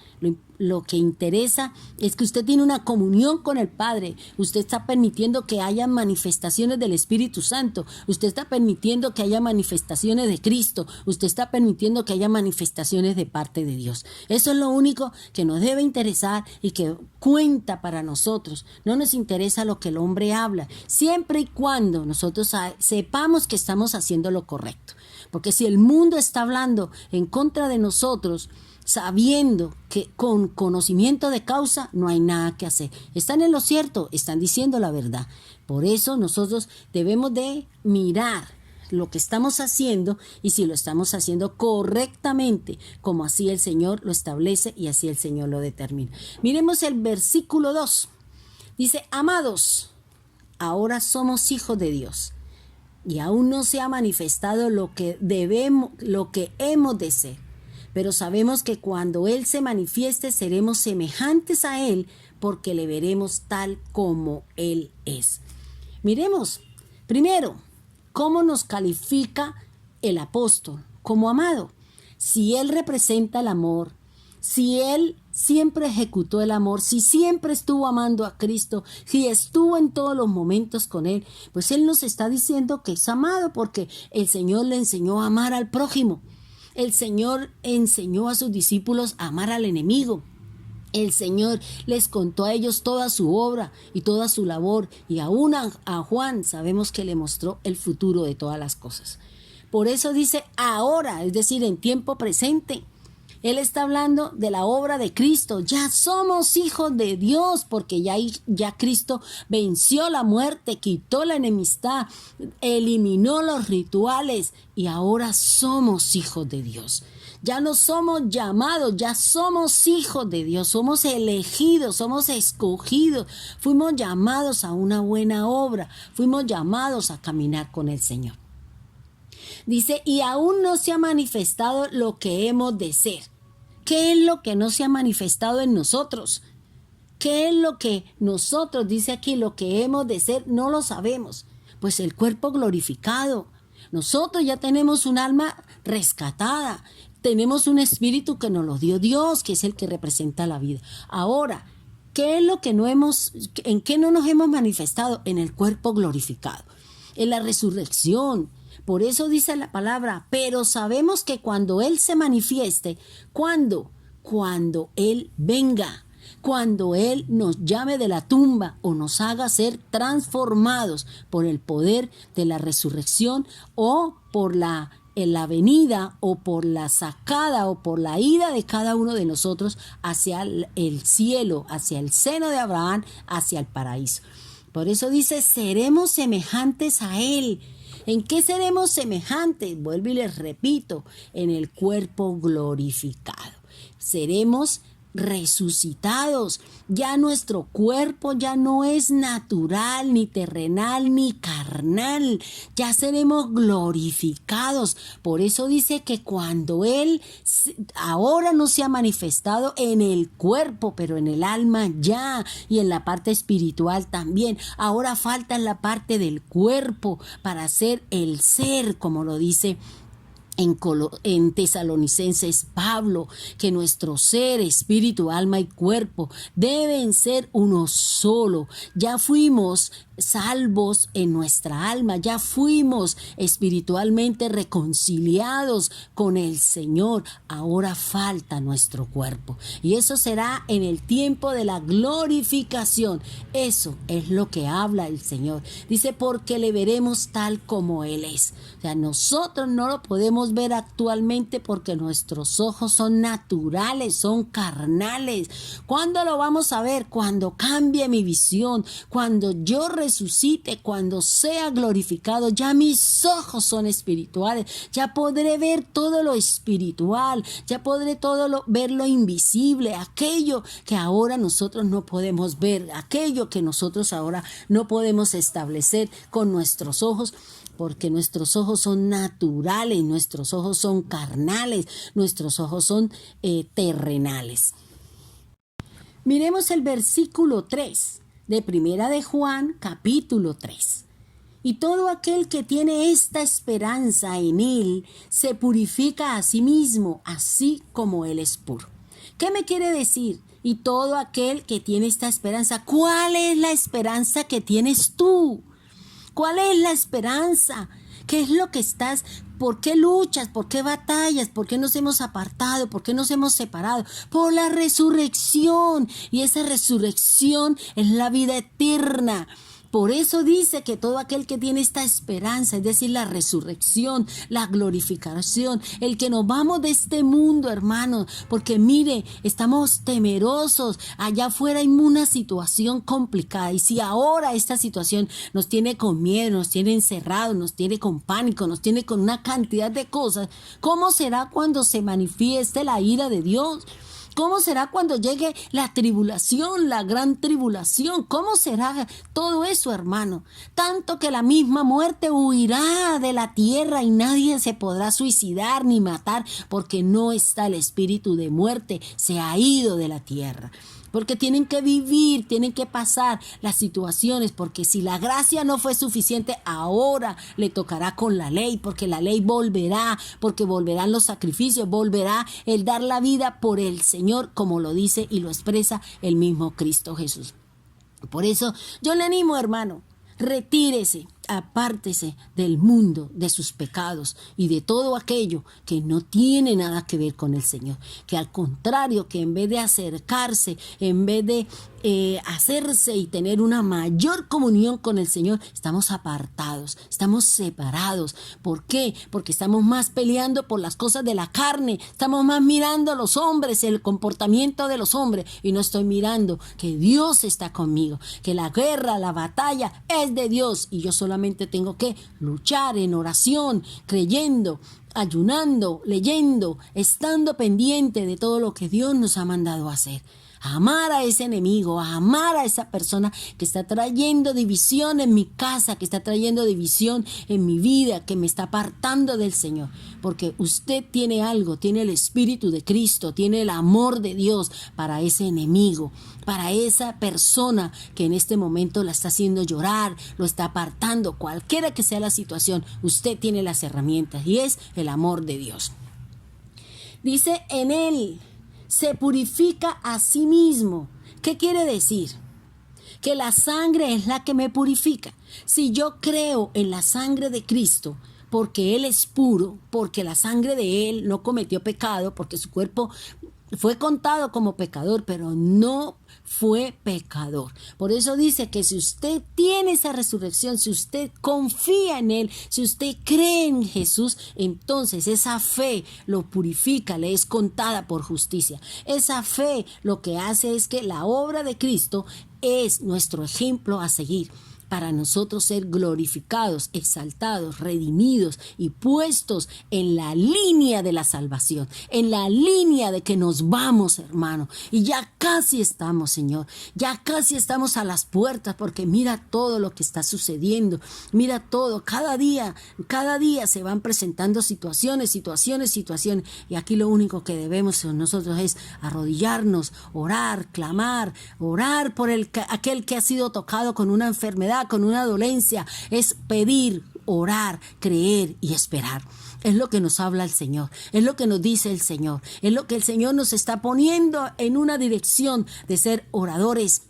lo que interesa es que usted tiene una comunión con el Padre. Usted está permitiendo que haya manifestaciones del Espíritu Santo. Usted está permitiendo que haya manifestaciones de Cristo. Usted está permitiendo que haya manifestaciones de parte de Dios. Eso es lo único que nos debe interesar y que cuenta para nosotros. No nos interesa lo que el hombre habla, siempre y cuando nosotros sepamos que estamos haciendo lo correcto. Porque si el mundo está hablando en contra de nosotros, sabiendo que con conocimiento de causa no hay nada que hacer, están en lo cierto, están diciendo la verdad. Por eso nosotros debemos de mirar lo que estamos haciendo y si lo estamos haciendo correctamente, como así el Señor lo establece y así el Señor lo determina. Miremos el versículo 2. Dice, amados, ahora somos hijos de Dios y aún no se ha manifestado lo que hemos de ser. Pero sabemos que cuando Él se manifieste seremos semejantes a Él porque le veremos tal como Él es. Miremos, primero, cómo nos califica el apóstol como amado. Si Él representa el amor, si Él siempre ejecutó el amor, si siempre estuvo amando a Cristo, si estuvo en todos los momentos con Él, pues Él nos está diciendo que es amado porque el Señor le enseñó a amar al prójimo. El Señor enseñó a sus discípulos a amar al enemigo. El Señor les contó a ellos toda su obra y toda su labor, y aún a Juan sabemos que le mostró el futuro de todas las cosas. Por eso dice ahora, es decir, en tiempo presente. Él está hablando de la obra de Cristo. Ya somos hijos de Dios porque ya Cristo venció la muerte, quitó la enemistad, eliminó los rituales y ahora somos hijos de Dios. Ya no somos llamados, ya somos hijos de Dios, somos elegidos, somos escogidos, fuimos llamados a una buena obra, fuimos llamados a caminar con el Señor. Dice, y aún no se ha manifestado lo que hemos de ser. ¿Qué es lo que no se ha manifestado en nosotros? ¿Qué es lo que nosotros, dice aquí, lo que hemos de ser? No lo sabemos. Pues el cuerpo glorificado. Nosotros ya tenemos un alma rescatada. tenemos un espíritu que nos lo dio Dios, que es el que representa la vida. Ahora, ¿qué es lo que en qué no nos hemos manifestado? En el cuerpo glorificado, en la resurrección. Por eso dice la palabra, pero sabemos que cuando Él se manifieste, ¿cuándo? Cuando Él venga, cuando Él nos llame de la tumba o nos haga ser transformados por el poder de la resurrección o por en la venida o por la sacada o por la ida de cada uno de nosotros hacia el cielo, hacia el seno de Abraham, hacia el paraíso. Por eso dice, seremos semejantes a Él. ¿En qué seremos semejantes? Vuelvo y les repito, en el cuerpo glorificado. Seremos resucitados. Ya nuestro cuerpo ya no es natural, ni terrenal, ni carnal. Ya seremos glorificados. Por eso dice que cuando Él ahora no se ha manifestado en el cuerpo, pero en el alma ya, y en la parte espiritual también. Ahora falta en la parte del cuerpo para ser el ser, como lo dice en Tesalonicenses Pablo, que nuestro ser, espíritu, alma y cuerpo deben ser uno solo. Ya fuimos salvos en nuestra alma, ya fuimos espiritualmente reconciliados con el Señor. Ahora falta nuestro cuerpo, y eso será en el tiempo de la glorificación. Eso es lo que habla el Señor. Dice, porque le veremos tal como Él es. O sea, nosotros no lo podemos ver actualmente porque nuestros ojos son naturales, son carnales. ¿Cuándo lo vamos a ver? Cuando cambie mi visión, cuando yo resucite, cuando sea glorificado. Ya mis ojos son espirituales, ya podré ver todo lo espiritual, ya podré ver lo invisible, aquello que ahora nosotros no podemos ver, aquello que nosotros ahora no podemos establecer con nuestros ojos, porque nuestros ojos son naturales, nuestros ojos son carnales, nuestros ojos son terrenales. Miremos el versículo 3 de Primera de Juan, capítulo 3. Y todo aquel que tiene esta esperanza en Él se purifica a sí mismo, así como Él es puro. ¿Qué me quiere decir? Y todo aquel que tiene esta esperanza. ¿Cuál es la esperanza que tienes tú? ¿Cuál es la esperanza? ¿Qué es lo que estás? ¿Por qué luchas? ¿Por qué batallas? ¿Por qué nos hemos apartado? ¿Por qué nos hemos separado? Por la resurrección. Y esa resurrección es la vida eterna. Por eso dice que todo aquel que tiene esta esperanza, es decir, la resurrección, la glorificación, el que nos vamos de este mundo, hermanos, porque mire, estamos temerosos, allá afuera hay una situación complicada, y si ahora esta situación nos tiene con miedo, nos tiene encerrados, nos tiene con pánico, nos tiene con una cantidad de cosas, ¿cómo será cuando se manifieste la ira de Dios? ¿Cómo será cuando llegue la tribulación, la gran tribulación? ¿Cómo será todo eso, hermano? Tanto que la misma muerte huirá de la tierra y nadie se podrá suicidar ni matar, porque no está el espíritu de muerte, se ha ido de la tierra. Porque tienen que vivir, tienen que pasar las situaciones, porque si la gracia no fue suficiente, ahora le tocará con la ley, porque la ley volverá, porque volverán los sacrificios, volverá el dar la vida por el Señor, como lo dice y lo expresa el mismo Cristo Jesús. Por eso yo le animo, hermano, retírese, apártese del mundo, de sus pecados y de todo aquello que no tiene nada que ver con el Señor. Que al contrario, que en vez de acercarse, en vez de hacerse y tener una mayor comunión con el Señor, estamos apartados, estamos separados. ¿Por qué? Porque estamos más peleando por las cosas de la carne, estamos más mirando a los hombres, el comportamiento de los hombres, y no estoy mirando que Dios está conmigo, que la guerra, la batalla es de Dios, y yo solamente tengo que luchar en oración, creyendo, ayunando, leyendo, estando pendiente de todo lo que Dios nos ha mandado a hacer. A amar a ese enemigo, a amar a esa persona que está trayendo división en mi casa, que está trayendo división en mi vida, que me está apartando del Señor. Porque usted tiene algo, tiene el Espíritu de Cristo, tiene el amor de Dios para ese enemigo, para esa persona que en este momento la está haciendo llorar, lo está apartando, cualquiera que sea la situación, usted tiene las herramientas y es el amor de Dios. Dice, en Él se purifica a sí mismo. ¿Qué quiere decir? Que la sangre es la que me purifica. Si yo creo en la sangre de Cristo, porque Él es puro, porque la sangre de Él no cometió pecado, porque su cuerpo fue contado como pecador, pero no fue pecador. Por eso dice que si usted tiene esa resurrección, si usted confía en Él, si usted cree en Jesús, entonces esa fe lo purifica, le es contada por justicia. Esa fe lo que hace es que la obra de Cristo es nuestro ejemplo a seguir, para nosotros ser glorificados, exaltados, redimidos y puestos en la línea de la salvación, en la línea de que nos vamos, hermano. Y ya casi estamos, Señor, ya casi estamos a las puertas, porque mira todo lo que está sucediendo, mira todo, cada día se van presentando situaciones, y aquí lo único que debemos nosotros es arrodillarnos, orar, clamar, orar por aquel que ha sido tocado con una enfermedad, con una dolencia, es pedir, orar, creer y esperar. Es lo que nos habla el Señor, es lo que nos dice el Señor, es lo que el Señor nos está poniendo en una dirección de ser oradores,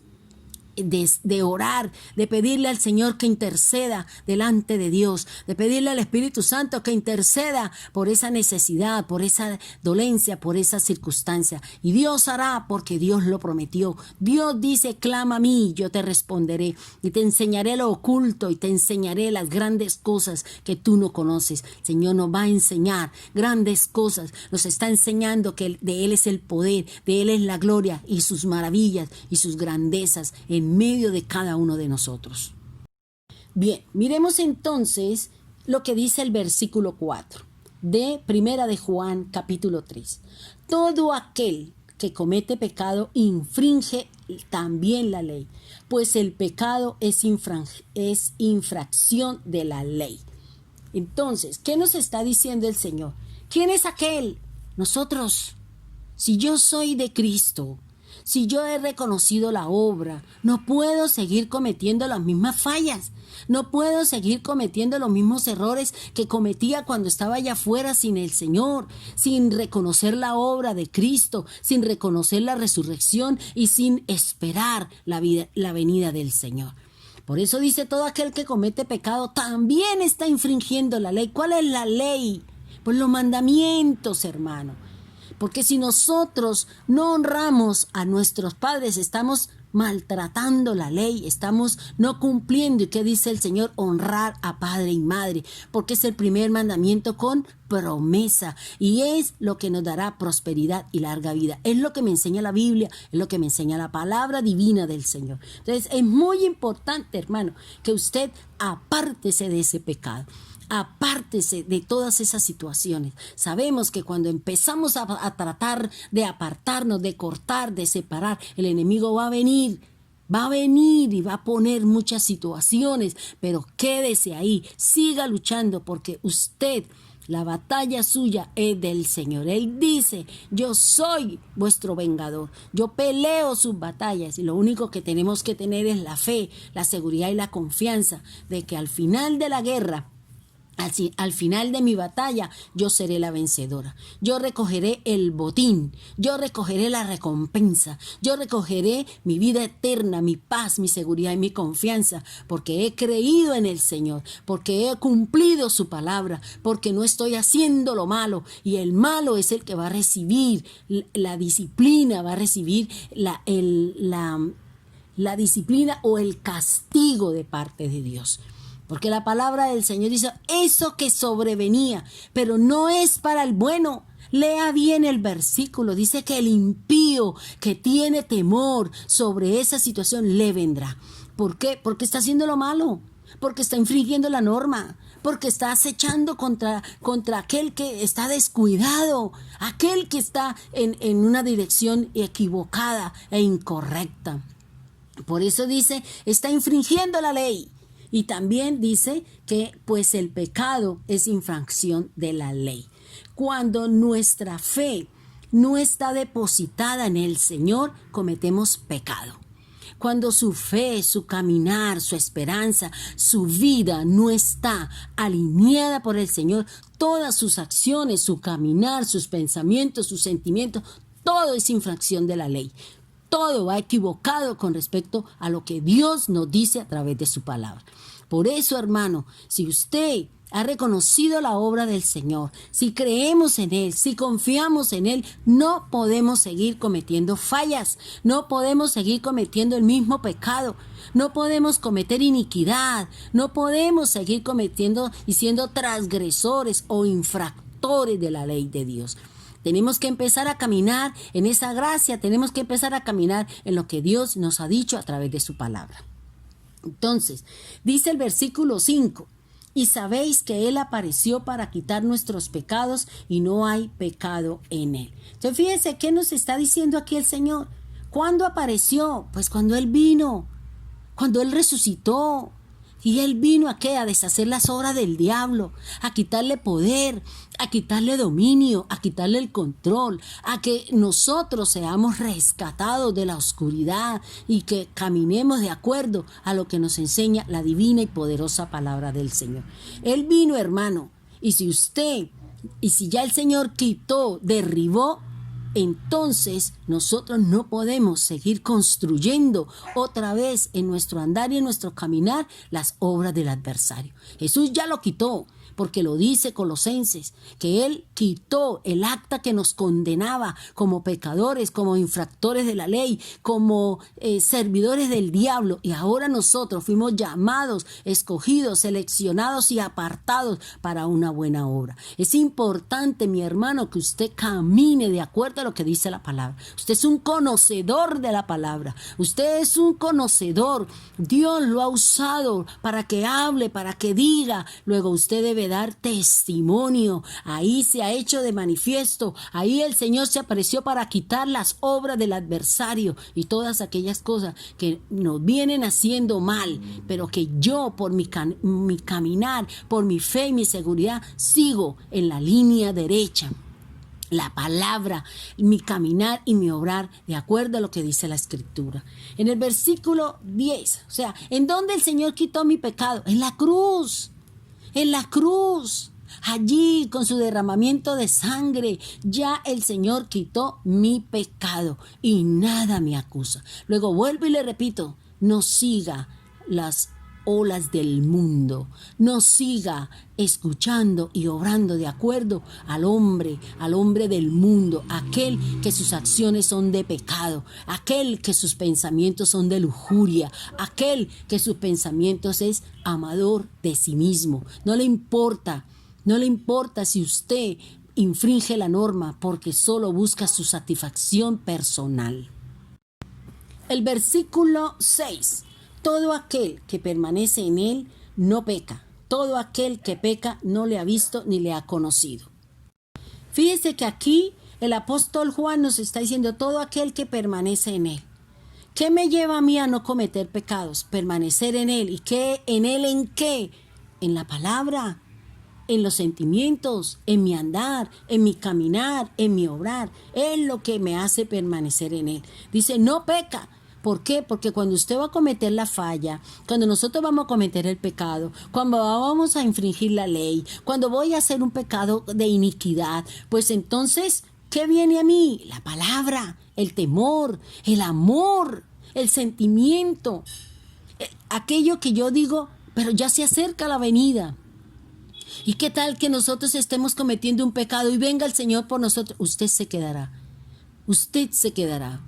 de orar, de pedirle al Señor que interceda delante de Dios, de pedirle al Espíritu Santo que interceda por esa necesidad, por esa dolencia, por esa circunstancia. Y Dios hará, porque Dios lo prometió. Dios dice, clama a mí, yo te responderé y te enseñaré lo oculto y te enseñaré las grandes cosas que tú no conoces. El Señor nos va a enseñar grandes cosas, nos está enseñando que de Él es el poder, de Él es la gloria y sus maravillas y sus grandezas en medio de cada uno de nosotros. Bien, miremos entonces lo que dice el versículo 4 de Primera de Juan, capítulo 3. Todo aquel que comete pecado infringe también la ley, pues el pecado es infracción de la ley. Entonces, ¿qué nos está diciendo el Señor? ¿Quién es aquel? Nosotros. Si yo soy de Cristo, si yo he reconocido la obra, no puedo seguir cometiendo las mismas fallas. No puedo seguir cometiendo los mismos errores que cometía cuando estaba allá afuera sin el Señor, sin reconocer la obra de Cristo, sin reconocer la resurrección y sin esperar la venida del Señor. Por eso dice, todo aquel que comete pecado también está infringiendo la ley. ¿Cuál es la ley? Pues los mandamientos, hermano. Porque si nosotros no honramos a nuestros padres, estamos maltratando la ley, estamos no cumpliendo. ¿Y qué dice el Señor? Honrar a padre y madre, porque es el primer mandamiento con promesa y es lo que nos dará prosperidad y larga vida. Es lo que me enseña la Biblia, es lo que me enseña la palabra divina del Señor. Entonces es muy importante, hermano, que usted apártese de ese pecado. Apártese de todas esas situaciones. Sabemos que cuando empezamos a tratar de apartarnos, de cortar, de separar, el enemigo va a venir y va a poner muchas situaciones, pero quédese ahí, siga luchando, porque usted, la batalla suya es del Señor. Él dice, yo soy vuestro vengador, yo peleo sus batallas, y lo único que tenemos que tener es la fe, la seguridad y la confianza de que al final de la guerra, al final de mi batalla, yo seré la vencedora. Yo recogeré el botín, yo recogeré la recompensa, yo recogeré mi vida eterna, mi paz, mi seguridad y mi confianza, porque he creído en el Señor, porque he cumplido su palabra, porque no estoy haciendo lo malo, y el malo es el que va a recibir la disciplina, va a recibir la disciplina o el castigo de parte de Dios. Porque la palabra del Señor dice, eso que sobrevenía, pero no es para el bueno. Lea bien el versículo, dice que el impío que tiene temor sobre esa situación le vendrá. ¿Por qué? Porque está haciendo lo malo, porque está infringiendo la norma, porque está acechando contra aquel que está descuidado, aquel que está en una dirección equivocada e incorrecta. Por eso dice, está infringiendo la ley. Y también dice que pues el pecado es infracción de la ley. Cuando nuestra fe no está depositada en el Señor, cometemos pecado. Cuando su fe, su caminar, su esperanza, su vida no está alineada por el Señor, todas sus acciones, su caminar, sus pensamientos, sus sentimientos, todo es infracción de la ley. Todo va equivocado con respecto a lo que Dios nos dice a través de su palabra. Por eso, hermano, si usted ha reconocido la obra del Señor, si creemos en Él, si confiamos en Él, no podemos seguir cometiendo fallas, no podemos seguir cometiendo el mismo pecado, no podemos cometer iniquidad, no podemos seguir cometiendo y siendo transgresores o infractores de la ley de Dios. Tenemos que empezar a caminar en esa gracia, tenemos que empezar a caminar en lo que Dios nos ha dicho a través de su palabra. Entonces, dice el versículo 5, y sabéis que Él apareció para quitar nuestros pecados y no hay pecado en Él. Entonces, fíjense qué nos está diciendo aquí el Señor. ¿Cuándo apareció? Pues cuando Él vino, cuando Él resucitó. Y Él vino a ¿qué? A deshacer las obras del diablo, a quitarle poder, a quitarle dominio, a quitarle el control, a que nosotros seamos rescatados de la oscuridad y que caminemos de acuerdo a lo que nos enseña la divina y poderosa palabra del Señor. Él vino, hermano, y si ya el Señor quitó, derribó, entonces nosotros no podemos seguir construyendo otra vez en nuestro andar y en nuestro caminar las obras del adversario. Jesús ya lo quitó, porque lo dice Colosenses, que Él quitó el acta que nos condenaba como pecadores, como infractores de la ley, como servidores del diablo, y ahora nosotros fuimos llamados, escogidos, seleccionados y apartados para una buena obra. Es importante, mi hermano, que usted camine de acuerdo a lo que dice la palabra. Usted es un conocedor de la palabra, usted es un conocedor. Dios lo ha usado para que hable, para que diga, luego usted debe dar testimonio. Ahí se ha hecho de manifiesto, ahí el Señor se apareció para quitar las obras del adversario y todas aquellas cosas que nos vienen haciendo mal, pero que yo por mi caminar, por mi fe y mi seguridad, sigo en la línea derecha. La palabra, mi caminar y mi obrar de acuerdo a lo que dice la Escritura. En el versículo 10, o sea, ¿en dónde el Señor quitó mi pecado? En la cruz. En la cruz, allí con su derramamiento de sangre, ya el Señor quitó mi pecado y nada me acusa. Luego vuelvo y le repito, no siga las olas del mundo, no siga escuchando y obrando de acuerdo al hombre del mundo, aquel que sus acciones son de pecado, aquel que sus pensamientos son de lujuria, aquel que sus pensamientos es amador de sí mismo. No le importa si usted infringe la norma porque solo busca su satisfacción personal. El versículo 6. Todo aquel que permanece en Él no peca. Todo aquel que peca no le ha visto ni le ha conocido. Fíjese que aquí el apóstol Juan nos está diciendo todo aquel que permanece en Él. ¿Qué me lleva a mí a no cometer pecados? Permanecer en Él. ¿Y qué? ¿En Él en qué? En la palabra, en los sentimientos, en mi andar, en mi caminar, en mi obrar. Es lo que me hace permanecer en Él. Dice, no peca. ¿Por qué? Porque cuando usted va a cometer la falla, cuando nosotros vamos a cometer el pecado, cuando vamos a infringir la ley, cuando voy a hacer un pecado de iniquidad, pues entonces, ¿qué viene a mí? La palabra, el temor, el amor, el sentimiento, aquello que yo digo, pero ya se acerca la venida. ¿Y qué tal que nosotros estemos cometiendo un pecado y venga el Señor por nosotros? Usted se quedará. Usted se quedará.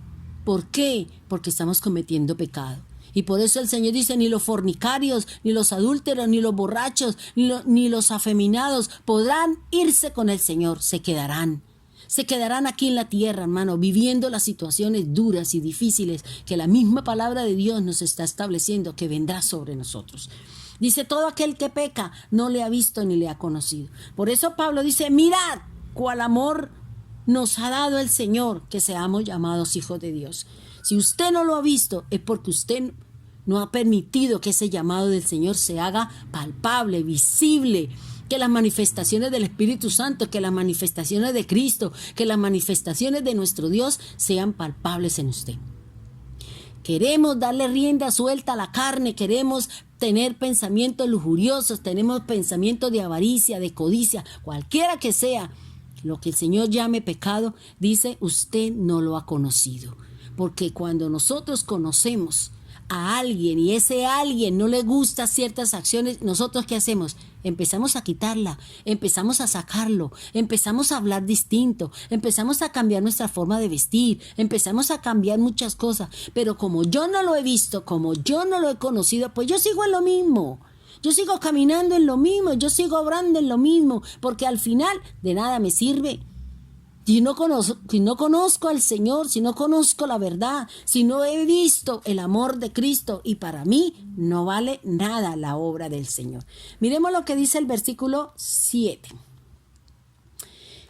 ¿Por qué? Porque estamos cometiendo pecado. Y por eso el Señor dice, ni los fornicarios, ni los adúlteros, ni los borrachos, ni los afeminados podrán irse con el Señor. Se quedarán. Se quedarán aquí en la tierra, hermano, viviendo las situaciones duras y difíciles que la misma palabra de Dios nos está estableciendo que vendrá sobre nosotros. Dice, todo aquel que peca no le ha visto ni le ha conocido. Por eso Pablo dice, mirad cuál amor nos ha dado el Señor, que seamos llamados hijos de Dios. Si usted no lo ha visto, es porque usted no ha permitido que ese llamado del Señor se haga palpable, visible, que las manifestaciones del Espíritu Santo, que las manifestaciones de Cristo, que las manifestaciones de nuestro Dios sean palpables en usted. Queremos darle rienda suelta a la carne, queremos tener pensamientos lujuriosos, tenemos pensamientos de avaricia, de codicia, cualquiera que sea. Lo que el Señor llame pecado, dice, usted no lo ha conocido. Porque cuando nosotros conocemos a alguien y ese alguien no le gusta ciertas acciones, ¿nosotros qué hacemos? Empezamos a quitarla, empezamos a sacarlo, empezamos a hablar distinto, empezamos a cambiar nuestra forma de vestir, empezamos a cambiar muchas cosas. Pero como yo no lo he visto, como yo no lo he conocido, pues yo sigo en lo mismo. Yo sigo caminando en lo mismo, yo sigo obrando en lo mismo, porque al final de nada me sirve. Si no conozco al Señor, si no conozco la verdad, si no he visto el amor de Cristo, y para mí no vale nada la obra del Señor. Miremos lo que dice el versículo 7.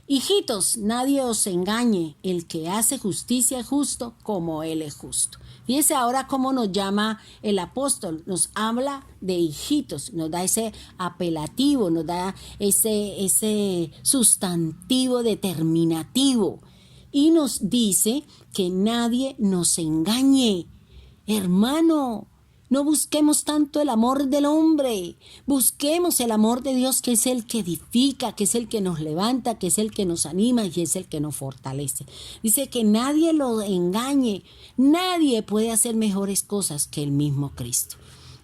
Hijitos, nadie os engañe, el que hace justicia es justo como Él es justo. Fíjense ahora cómo nos llama el apóstol, nos habla de hijitos, nos da ese apelativo, nos da ese sustantivo determinativo y nos dice que nadie nos engañe. Hermano, no busquemos tanto el amor del hombre, busquemos el amor de Dios, que es el que edifica, que es el que nos levanta, que es el que nos anima y es el que nos fortalece. Dice que nadie lo engañe, nadie puede hacer mejores cosas que el mismo Cristo.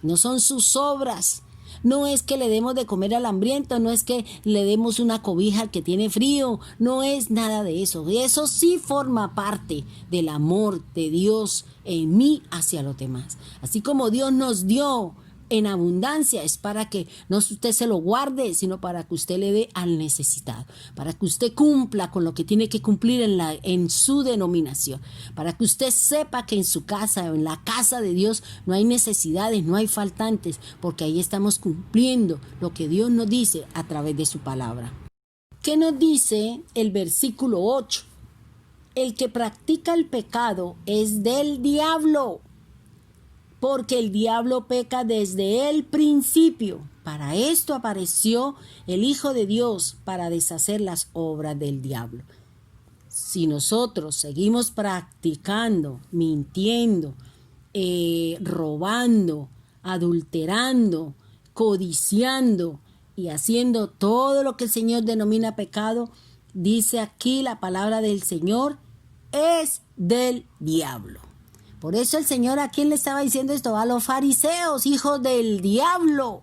No son sus obras. No es que le demos de comer al hambriento, no es que le demos una cobija al que tiene frío, no es nada de eso. Y eso sí forma parte del amor de Dios en mí hacia los demás. Así como Dios nos dio en abundancia, es para que no usted se lo guarde, sino para que usted le dé al necesitado, para que usted cumpla con lo que tiene que cumplir en su denominación, para que usted sepa que en su casa o en la casa de Dios no hay necesidades, no hay faltantes, porque ahí estamos cumpliendo lo que Dios nos dice a través de su palabra. ¿Qué nos dice el versículo 8? El que practica el pecado es del diablo, porque el diablo peca desde el principio. Para esto apareció el Hijo de Dios, para deshacer las obras del diablo. Si nosotros seguimos practicando, mintiendo, robando, adulterando, codiciando y haciendo todo lo que el Señor denomina pecado, dice aquí la palabra del Señor, es del diablo. Por eso el Señor, ¿a quién le estaba diciendo esto? A los fariseos, hijos del diablo.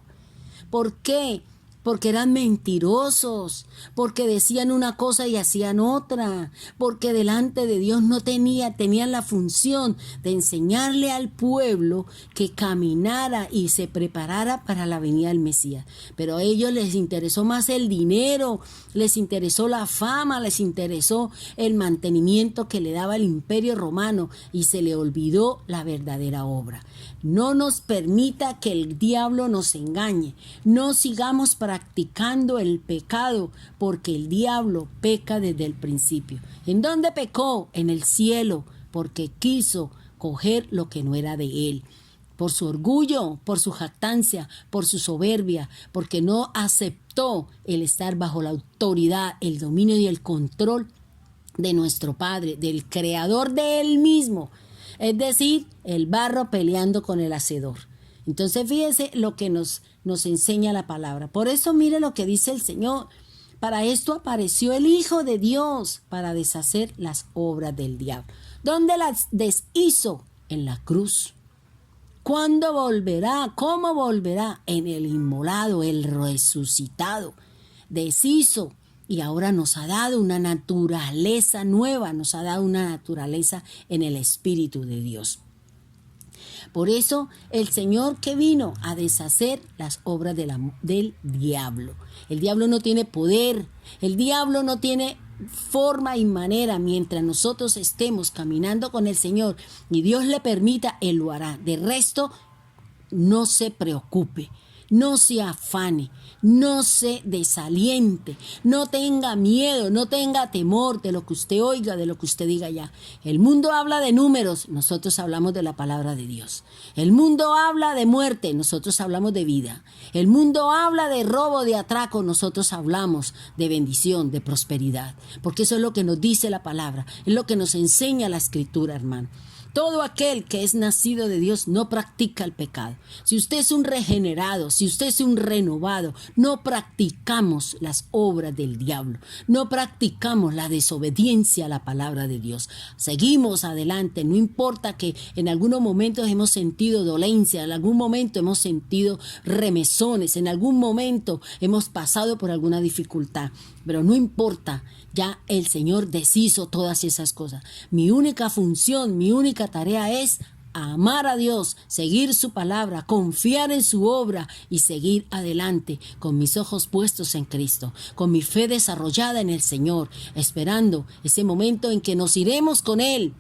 ¿Por qué? Porque eran mentirosos, porque decían una cosa y hacían otra, porque delante de Dios no tenían la función de enseñarle al pueblo que caminara y se preparara para la venida del Mesías. Pero a ellos les interesó más el dinero, les interesó la fama, les interesó el mantenimiento que le daba el Imperio Romano y se le olvidó la verdadera obra. No nos permita que el diablo nos engañe, no sigamos practicando el pecado, porque el diablo peca desde el principio. ¿En dónde pecó? En el cielo, porque quiso coger lo que no era de él. Por su orgullo, por su jactancia, por su soberbia, porque no aceptó el estar bajo la autoridad, el dominio y el control de nuestro Padre, del Creador de él mismo. Es decir, el barro peleando con el hacedor. Entonces fíjese lo que nos enseña la palabra. Por eso mire lo que dice el Señor. Para esto apareció el Hijo de Dios, para deshacer las obras del diablo. ¿Dónde las deshizo? En la cruz. ¿Cuándo volverá? ¿Cómo volverá? En el inmolado, el resucitado. Deshizo. Y ahora nos ha dado una naturaleza nueva, nos ha dado una naturaleza en el Espíritu de Dios. Por eso el Señor que vino a deshacer las obras del diablo. El diablo no tiene poder, el diablo no tiene forma y manera. Mientras nosotros estemos caminando con el Señor y Dios le permita, Él lo hará. De resto, no se preocupe. No se afane, no se desaliente, no tenga miedo, no tenga temor de lo que usted oiga, de lo que usted diga ya. El mundo habla de números, nosotros hablamos de la palabra de Dios. El mundo habla de muerte, nosotros hablamos de vida. El mundo habla de robo, de atraco, nosotros hablamos de bendición, de prosperidad. Porque eso es lo que nos dice la palabra, es lo que nos enseña la Escritura, hermano. Todo aquel que es nacido de Dios no practica el pecado. Si usted es un regenerado, si usted es un renovado, no practicamos las obras del diablo. No practicamos la desobediencia a la palabra de Dios. Seguimos adelante. No importa que en algunos momentos hemos sentido dolencia, en algún momento hemos sentido remesones, en algún momento hemos pasado por alguna dificultad. Pero no importa, ya el Señor deshizo todas esas cosas. Mi única función, mi única tarea es amar a Dios, seguir su palabra, confiar en su obra y seguir adelante con mis ojos puestos en Cristo, con mi fe desarrollada en el Señor, esperando ese momento en que nos iremos con Él.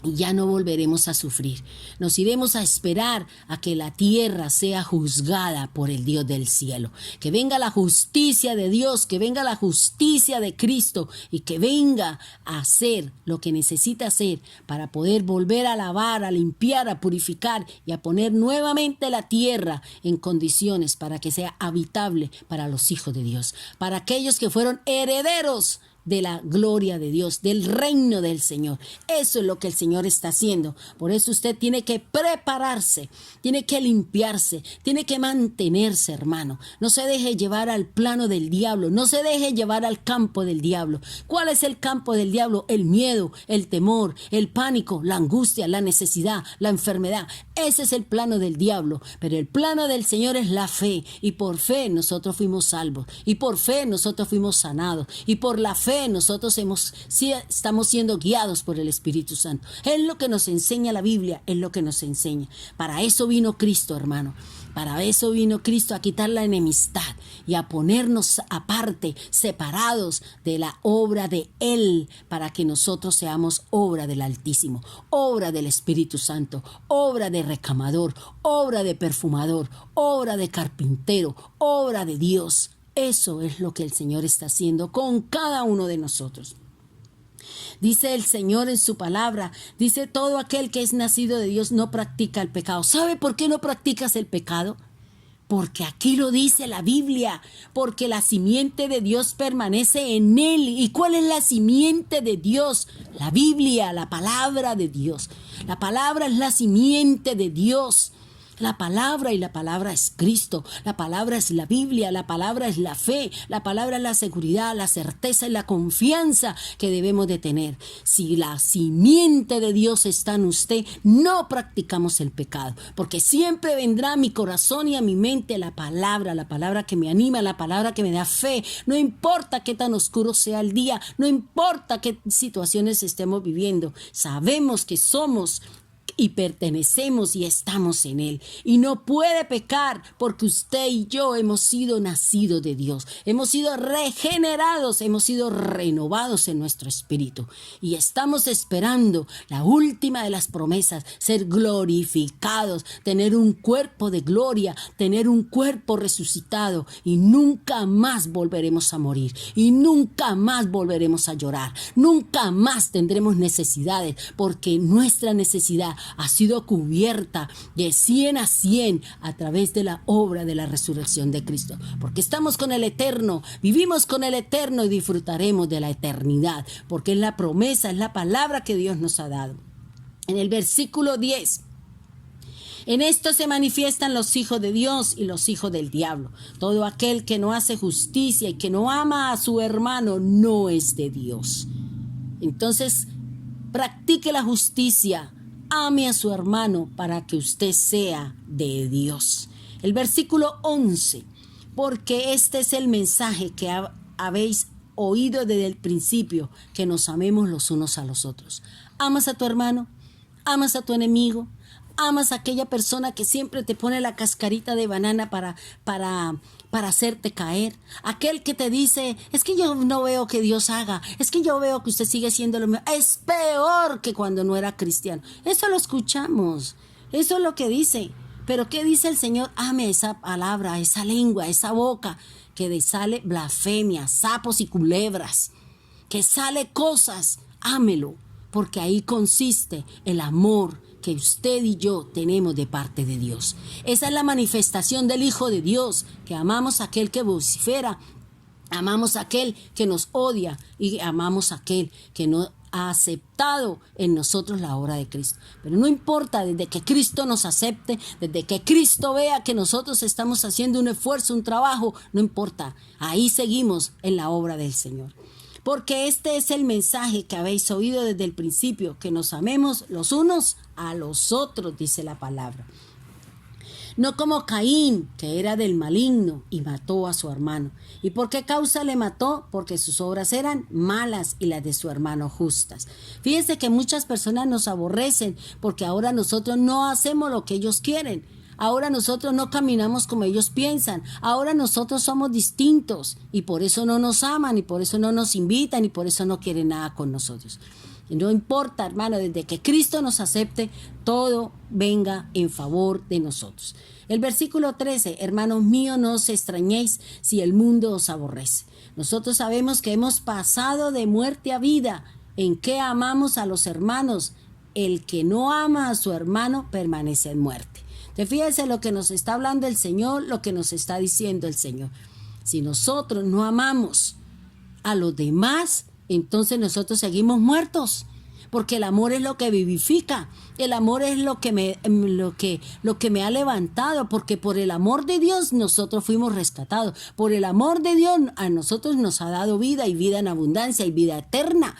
Y ya no volveremos a sufrir. Nos iremos a esperar a que la tierra sea juzgada por el Dios del cielo. Que venga la justicia de Dios, que venga la justicia de Cristo y que venga a hacer lo que necesita hacer para poder volver a lavar, a limpiar, a purificar y a poner nuevamente la tierra en condiciones para que sea habitable para los hijos de Dios, para aquellos que fueron herederos de la gloria de Dios, del reino del Señor. Eso es lo que el Señor está haciendo. Por eso usted tiene que prepararse, tiene que limpiarse, tiene que mantenerse, hermano. No se deje llevar al plano del diablo, no se deje llevar al campo del diablo. ¿Cuál es el campo del diablo? El miedo, el temor, el pánico, la angustia, la necesidad, la enfermedad. Ese es el plano del diablo. Pero el plano del Señor es la fe. Y por fe nosotros fuimos salvos. Y por fe nosotros fuimos sanados. Y por la fe nosotros estamos siendo guiados por el Espíritu Santo. Es lo que nos enseña la Biblia, es lo que nos enseña. Para eso vino Cristo, hermano. Para eso vino Cristo, a quitar la enemistad y a ponernos aparte, separados de la obra de Él, para que nosotros seamos obra del Altísimo, obra del Espíritu Santo, obra de recamador, obra de perfumador, obra de carpintero, obra de Dios. Eso es lo que el Señor está haciendo con cada uno de nosotros. Dice el Señor en su palabra, dice: todo aquel que es nacido de Dios no practica el pecado. ¿Sabe por qué no practicas el pecado? Porque aquí lo dice la Biblia, porque la simiente de Dios permanece en él. ¿Y cuál es la simiente de Dios? La Biblia, la palabra de Dios. La palabra es la simiente de Dios. La palabra, y la palabra es Cristo, la palabra es la Biblia, la palabra es la fe, la palabra es la seguridad, la certeza y la confianza que debemos de tener. Si la simiente de Dios está en usted, no practicamos el pecado, porque siempre vendrá a mi corazón y a mi mente la palabra que me anima, la palabra que me da fe. No importa qué tan oscuro sea el día, no importa qué situaciones estemos viviendo, sabemos que somos y pertenecemos y estamos en Él. Y no puede pecar, porque usted y yo hemos sido nacidos de Dios. Hemos sido regenerados, hemos sido renovados en nuestro espíritu. Y estamos esperando la última de las promesas: ser glorificados, tener un cuerpo de gloria, tener un cuerpo resucitado. Y nunca más volveremos a morir. Y nunca más volveremos a llorar. Nunca más tendremos necesidades, porque nuestra necesidad ha sido cubierta de 100 a 100 a través de la obra de la resurrección de Cristo. Porque estamos con el Eterno, vivimos con el Eterno y disfrutaremos de la eternidad, porque es la promesa, es la palabra que Dios nos ha dado. En el versículo 10: en esto se manifiestan los hijos de Dios y los hijos del diablo. Todo aquel que no hace justicia y que no ama a su hermano no es de Dios. Entonces, practique la justicia, ame a su hermano para que usted sea de Dios. El versículo 11: porque este es el mensaje que habéis oído desde el principio, que nos amemos los unos a los otros. ¿Amas a tu hermano? ¿Amas a tu enemigo? ¿Amas a aquella persona que siempre te pone la cascarita de banana para hacerte caer? Aquel que te dice: es que yo no veo que Dios haga, es que yo veo que usted sigue siendo lo mismo, es peor que cuando no era cristiano. Eso lo escuchamos, eso es lo que dice. Pero ¿qué dice el Señor? Ame esa palabra, esa lengua, esa boca que sale blasfemia, sapos y culebras, que sale cosas. Ámelo, porque ahí consiste el amor que usted y yo tenemos de parte de Dios. Esa es la manifestación del Hijo de Dios, que amamos a aquel que vocifera, amamos a aquel que nos odia y amamos a aquel que no ha aceptado en nosotros la obra de Cristo. Pero no importa, desde que Cristo nos acepte, desde que Cristo vea que nosotros estamos haciendo un esfuerzo, un trabajo, no importa, ahí seguimos en la obra del Señor. Porque este es el mensaje que habéis oído desde el principio, que nos amemos los unos a los otros, dice la palabra. No como Caín, que era del maligno y mató a su hermano. ¿Y por qué causa le mató? Porque sus obras eran malas y las de su hermano justas. Fíjense que muchas personas nos aborrecen porque ahora nosotros no hacemos lo que ellos quieren. Ahora nosotros no caminamos como ellos piensan. Ahora nosotros somos distintos y por eso no nos aman y por eso no nos invitan y por eso no quieren nada con nosotros. No importa, hermano, desde que Cristo nos acepte, todo venga en favor de nosotros. El versículo 13, hermanos míos, no os extrañéis si el mundo os aborrece. Nosotros sabemos que hemos pasado de muerte a vida. ¿En qué amamos a los hermanos? El que no ama a su hermano permanece en muerte. Fíjense lo que nos está hablando el Señor, lo que nos está diciendo el Señor. Si nosotros no amamos a los demás, entonces nosotros seguimos muertos, porque el amor es lo que vivifica, el amor es lo que me ha levantado, porque por el amor de Dios nosotros fuimos rescatados, por el amor de Dios a nosotros nos ha dado vida y vida en abundancia y vida eterna.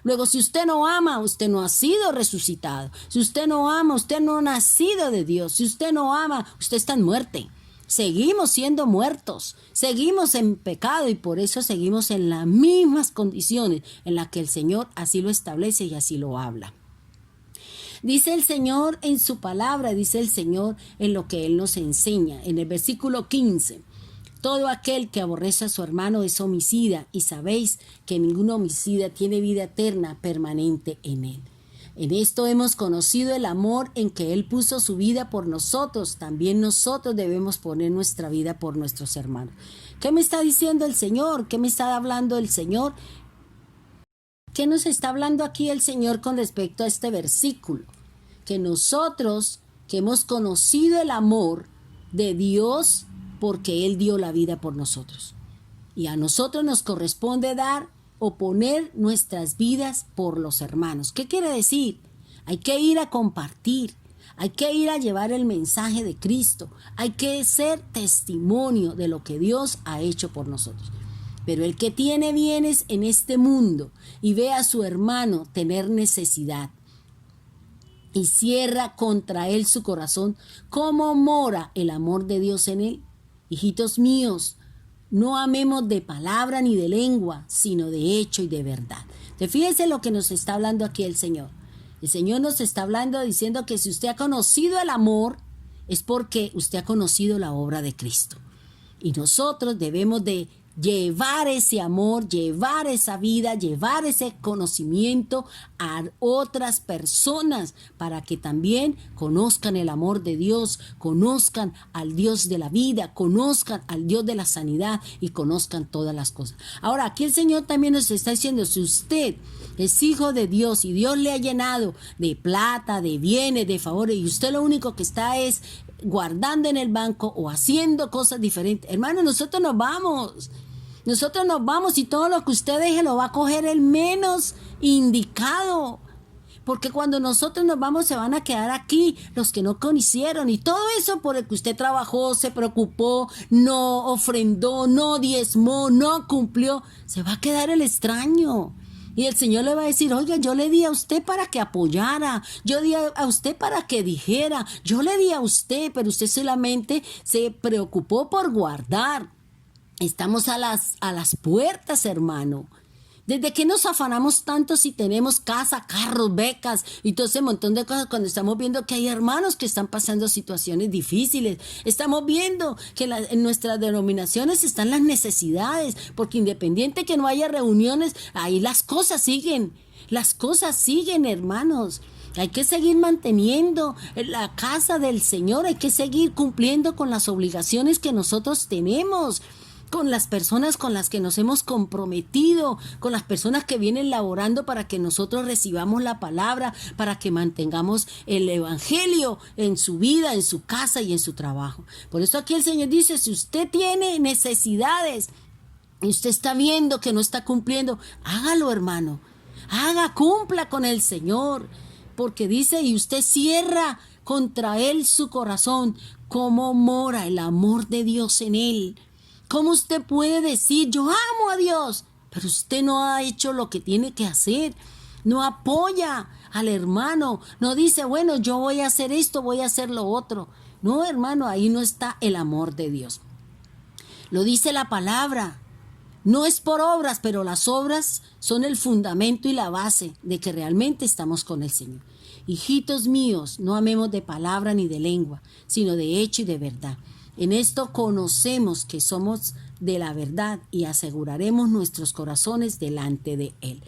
Luego, si usted no ama, usted no ha sido resucitado. Si usted no ama, usted no ha nacido de Dios. Si usted no ama, usted está en muerte. Seguimos siendo muertos, seguimos en pecado y por eso seguimos en las mismas condiciones en las que el Señor así lo establece y así lo habla. Dice el Señor en su palabra, dice el Señor en lo que Él nos enseña. En el versículo 15, todo aquel que aborrece a su hermano es homicida y sabéis que ningún homicida tiene vida eterna permanente en él. En esto hemos conocido el amor en que Él puso su vida por nosotros. También nosotros debemos poner nuestra vida por nuestros hermanos. ¿Qué me está diciendo el Señor? ¿Qué me está hablando el Señor? ¿Qué nos está hablando aquí el Señor con respecto a este versículo? Que nosotros, que hemos conocido el amor de Dios porque Él dio la vida por nosotros. Y a nosotros nos corresponde dar o poner nuestras vidas por los hermanos. ¿Qué quiere decir? Hay que ir a compartir, hay que ir a llevar el mensaje de Cristo, hay que ser testimonio de lo que Dios ha hecho por nosotros. Pero el que tiene bienes en este mundo y ve a su hermano tener necesidad y cierra contra él su corazón, ¿cómo mora el amor de Dios en él? Hijitos míos, no amemos de palabra ni de lengua, sino de hecho y de verdad. Fíjense lo que nos está hablando aquí el Señor. El Señor nos está hablando diciendo que si usted ha conocido el amor, es porque usted ha conocido la obra de Cristo. Y nosotros debemos de llevar ese amor, llevar esa vida, llevar ese conocimiento a otras personas para que también conozcan el amor de Dios, conozcan al Dios de la vida, conozcan al Dios de la sanidad y conozcan todas las cosas. Ahora, aquí el Señor también nos está diciendo, si usted es hijo de Dios y Dios le ha llenado de plata, de bienes, de favores, y usted lo único que está es guardando en el banco o haciendo cosas diferentes, hermano, nosotros nos vamos y todo lo que usted deje lo va a coger el menos indicado, porque cuando nosotros nos vamos se van a quedar aquí los que no conocieron, y todo eso por el que usted trabajó, se preocupó, no ofrendó, no diezmó, no cumplió, se va a quedar el extraño. Y el Señor le va a decir, oiga, yo le di a usted para que apoyara, yo di a usted para que dijera, yo le di a usted, pero usted solamente se preocupó por guardar. Estamos a las puertas, hermano. ¿Desde qué nos afanamos tanto si tenemos casa, carros, becas y todo ese montón de cosas cuando estamos viendo que hay hermanos que están pasando situaciones difíciles? Estamos viendo que en nuestras denominaciones están las necesidades, porque independiente que no haya reuniones, ahí las cosas siguen, hermanos. Hay que seguir manteniendo la casa del Señor, hay que seguir cumpliendo con las obligaciones que nosotros tenemos, con las personas con las que nos hemos comprometido, con las personas que vienen laborando para que nosotros recibamos la palabra, para que mantengamos el evangelio en su vida, en su casa y en su trabajo. Por eso aquí el Señor dice, si usted tiene necesidades y usted está viendo que no está cumpliendo, hágalo, hermano. cumpla con el Señor, porque dice, y usted cierra contra él su corazón. ¿Cómo mora el amor de Dios en él? ¿Cómo usted puede decir, yo amo a Dios, pero usted no ha hecho lo que tiene que hacer? No apoya al hermano, no dice, bueno, yo voy a hacer esto, voy a hacer lo otro. No, hermano, ahí no está el amor de Dios. Lo dice la palabra. No es por obras, pero las obras son el fundamento y la base de que realmente estamos con el Señor. Hijitos míos, no amemos de palabra ni de lengua, sino de hecho y de verdad. En esto conocemos que somos de la verdad y aseguraremos nuestros corazones delante de Él.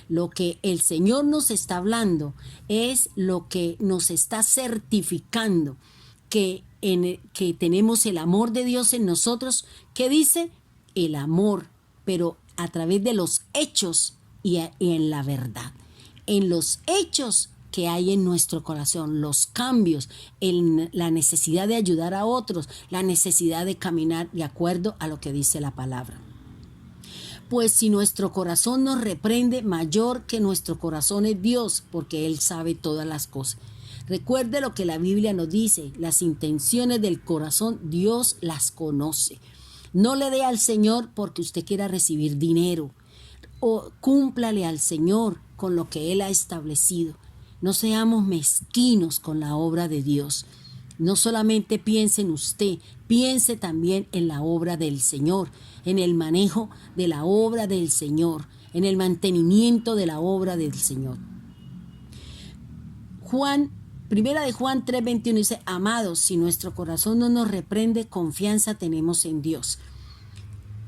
Lo que el Señor nos está hablando es lo que nos está certificando que tenemos el amor de Dios en nosotros. ¿Qué dice? El amor, pero a través de los hechos y en la verdad. En los hechos que hay en nuestro corazón, los cambios, la necesidad de ayudar a otros, la necesidad de caminar de acuerdo a lo que dice la palabra. Pues si nuestro corazón nos reprende, mayor que nuestro corazón es Dios, porque Él sabe todas las cosas. Recuerde lo que la Biblia nos dice, las intenciones del corazón Dios las conoce. No le dé al Señor porque usted quiera recibir dinero, o cúmplale al Señor con lo que Él ha establecido. No seamos mezquinos con la obra de Dios. No solamente piense en usted, piense también en la obra del Señor, en el manejo de la obra del Señor, en el mantenimiento de la obra del Señor. Primera de Juan 3:21 dice, amados, si nuestro corazón no nos reprende, confianza tenemos en Dios.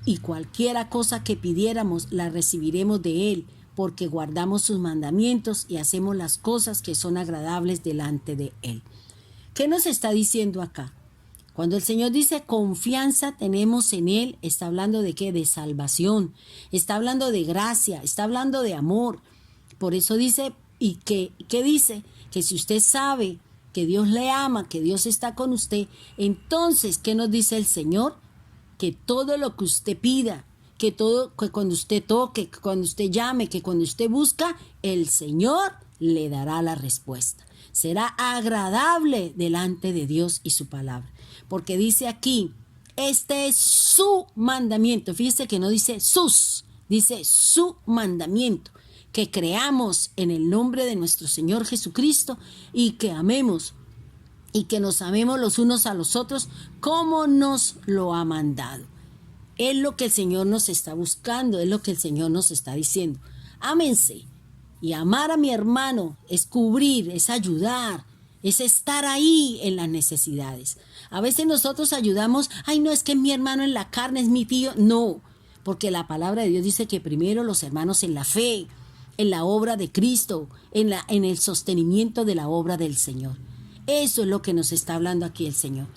Y cualquiera cosa que pidiéramos, la recibiremos de Él, porque guardamos sus mandamientos y hacemos las cosas que son agradables delante de Él. ¿Qué nos está diciendo acá? Cuando el Señor dice confianza tenemos en Él, está hablando de ¿qué? De salvación, está hablando de gracia, está hablando de amor. Por eso dice, ¿qué dice? Que si usted sabe que Dios le ama, que Dios está con usted, entonces, ¿qué nos dice el Señor? Que todo lo que usted pida, que cuando usted toque, que cuando usted llame, que cuando usted busca, el Señor le dará la respuesta. Será agradable delante de Dios y su palabra. Porque dice aquí, este es su mandamiento. Fíjese que no dice sus, dice su mandamiento. Que creamos en el nombre de nuestro Señor Jesucristo y que amemos y que nos amemos los unos a los otros como nos lo ha mandado. Es lo que el Señor nos está buscando, es lo que el Señor nos está diciendo. Ámense. Y amar a mi hermano es cubrir, es ayudar, es estar ahí en las necesidades. A veces nosotros ayudamos, ay no, es que mi hermano en la carne es mi tío. No, porque la palabra de Dios dice que primero los hermanos en la fe, en la obra de Cristo, en el sostenimiento de la obra del Señor. Eso es lo que nos está hablando aquí el Señor.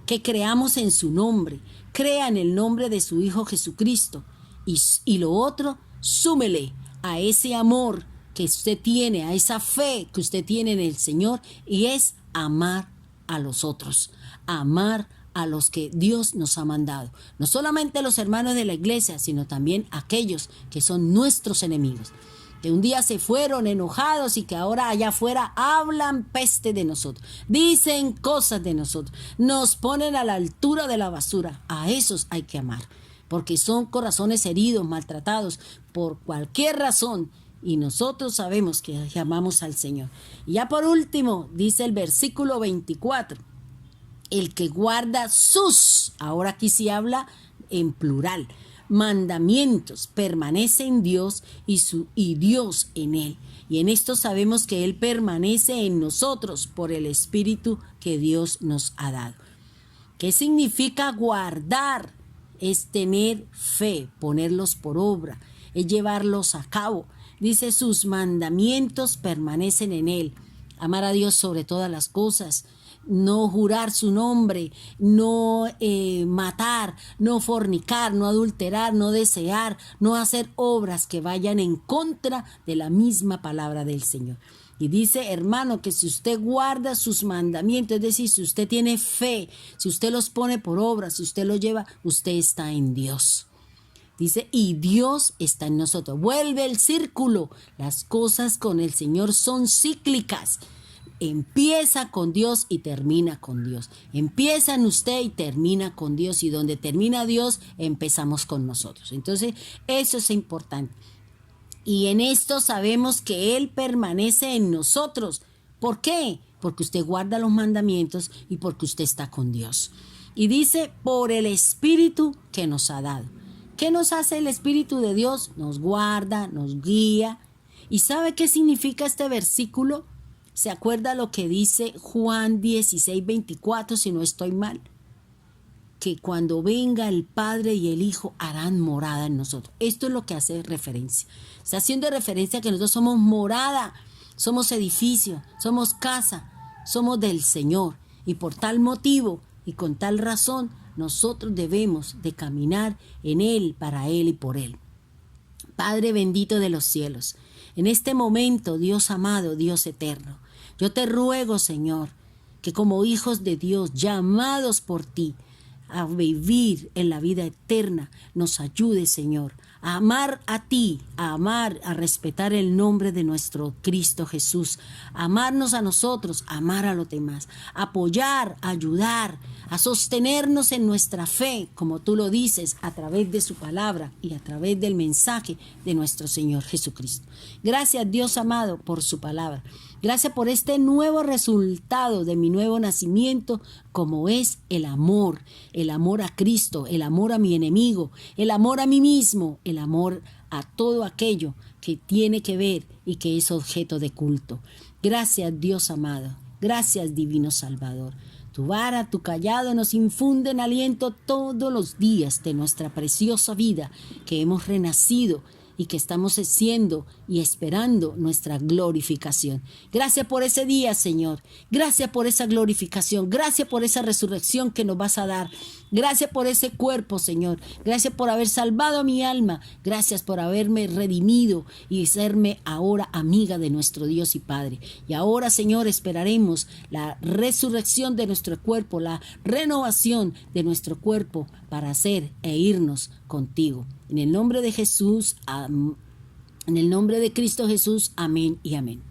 Que creamos en su nombre, crea en el nombre de su Hijo Jesucristo. Y lo otro, súmele a ese amor que usted tiene, a esa fe que usted tiene en el Señor, y es amar a los otros, amar a los que Dios nos ha mandado. No solamente los hermanos de la iglesia, sino también aquellos que son nuestros enemigos, que un día se fueron enojados y que ahora allá afuera hablan peste de nosotros, dicen cosas de nosotros, nos ponen a la altura de la basura. A esos hay que amar, porque son corazones heridos, maltratados por cualquier razón, y nosotros sabemos que amamos al Señor. Y ya por último, dice el versículo 24, el que guarda sus, ahora aquí sí habla en plural, mandamientos, permanece en Dios y Dios en él. Y en esto sabemos que Él permanece en nosotros por el Espíritu que Dios nos ha dado. ¿Qué significa guardar? Es tener fe, ponerlos por obra, es llevarlos a cabo. Dice, sus mandamientos permanecen en Él. Amar a Dios sobre todas las cosas, no jurar su nombre, no matar, no fornicar, no adulterar, no desear, no hacer obras que vayan en contra de la misma palabra del Señor. Y dice, hermano, que si usted guarda sus mandamientos, es decir, si usted tiene fe, si usted los pone por obra, si usted los lleva, usted está en Dios. Dice, y Dios está en nosotros. Vuelve el círculo. Las cosas con el Señor son cíclicas. Empieza con Dios y termina con Dios. Empieza en usted y termina con Dios. Y donde termina Dios, empezamos con nosotros. Entonces, eso es importante. Y en esto sabemos que Él permanece en nosotros. ¿Por qué? Porque usted guarda los mandamientos y porque usted está con Dios. Y dice, por el Espíritu que nos ha dado. ¿Qué nos hace el Espíritu de Dios? Nos guarda, nos guía. ¿Y sabe qué significa este versículo? ¿Se acuerda lo que dice Juan 16:24, si no estoy mal? Que cuando venga el Padre y el Hijo harán morada en nosotros. Esto es lo que hace referencia. Está haciendo referencia a que nosotros somos morada, somos edificio, somos casa, somos del Señor. Y por tal motivo y con tal razón, nosotros debemos de caminar en Él, para Él y por Él. Padre bendito de los cielos, en este momento, Dios amado, Dios eterno, yo te ruego, Señor, que como hijos de Dios, llamados por ti a vivir en la vida eterna, nos ayude, Señor, a amar a ti, a amar, a respetar el nombre de nuestro Cristo Jesús, a amarnos a nosotros, a amar a los demás, a apoyar, a ayudar, a sostenernos en nuestra fe, como tú lo dices, a través de su palabra y a través del mensaje de nuestro Señor Jesucristo. Gracias, Dios amado, por su palabra. Gracias por este nuevo resultado de mi nuevo nacimiento, como es el amor a Cristo, el amor a mi enemigo, el amor a mí mismo, el amor a todo aquello que tiene que ver y que es objeto de culto. Gracias, Dios amado. Gracias, divino Salvador. Tu vara, tu callado nos infunden aliento todos los días de nuestra preciosa vida que hemos renacido y que estamos haciendo y esperando nuestra glorificación. Gracias por ese día, Señor. Gracias por esa glorificación. Gracias por esa resurrección que nos vas a dar. Gracias por ese cuerpo, Señor. Gracias por haber salvado a mi alma. Gracias por haberme redimido y serme ahora amiga de nuestro Dios y Padre. Y ahora, Señor, esperaremos la resurrección de nuestro cuerpo, la renovación de nuestro cuerpo para hacer e irnos contigo. En el nombre de Jesús, en el nombre de Cristo Jesús, amén y amén.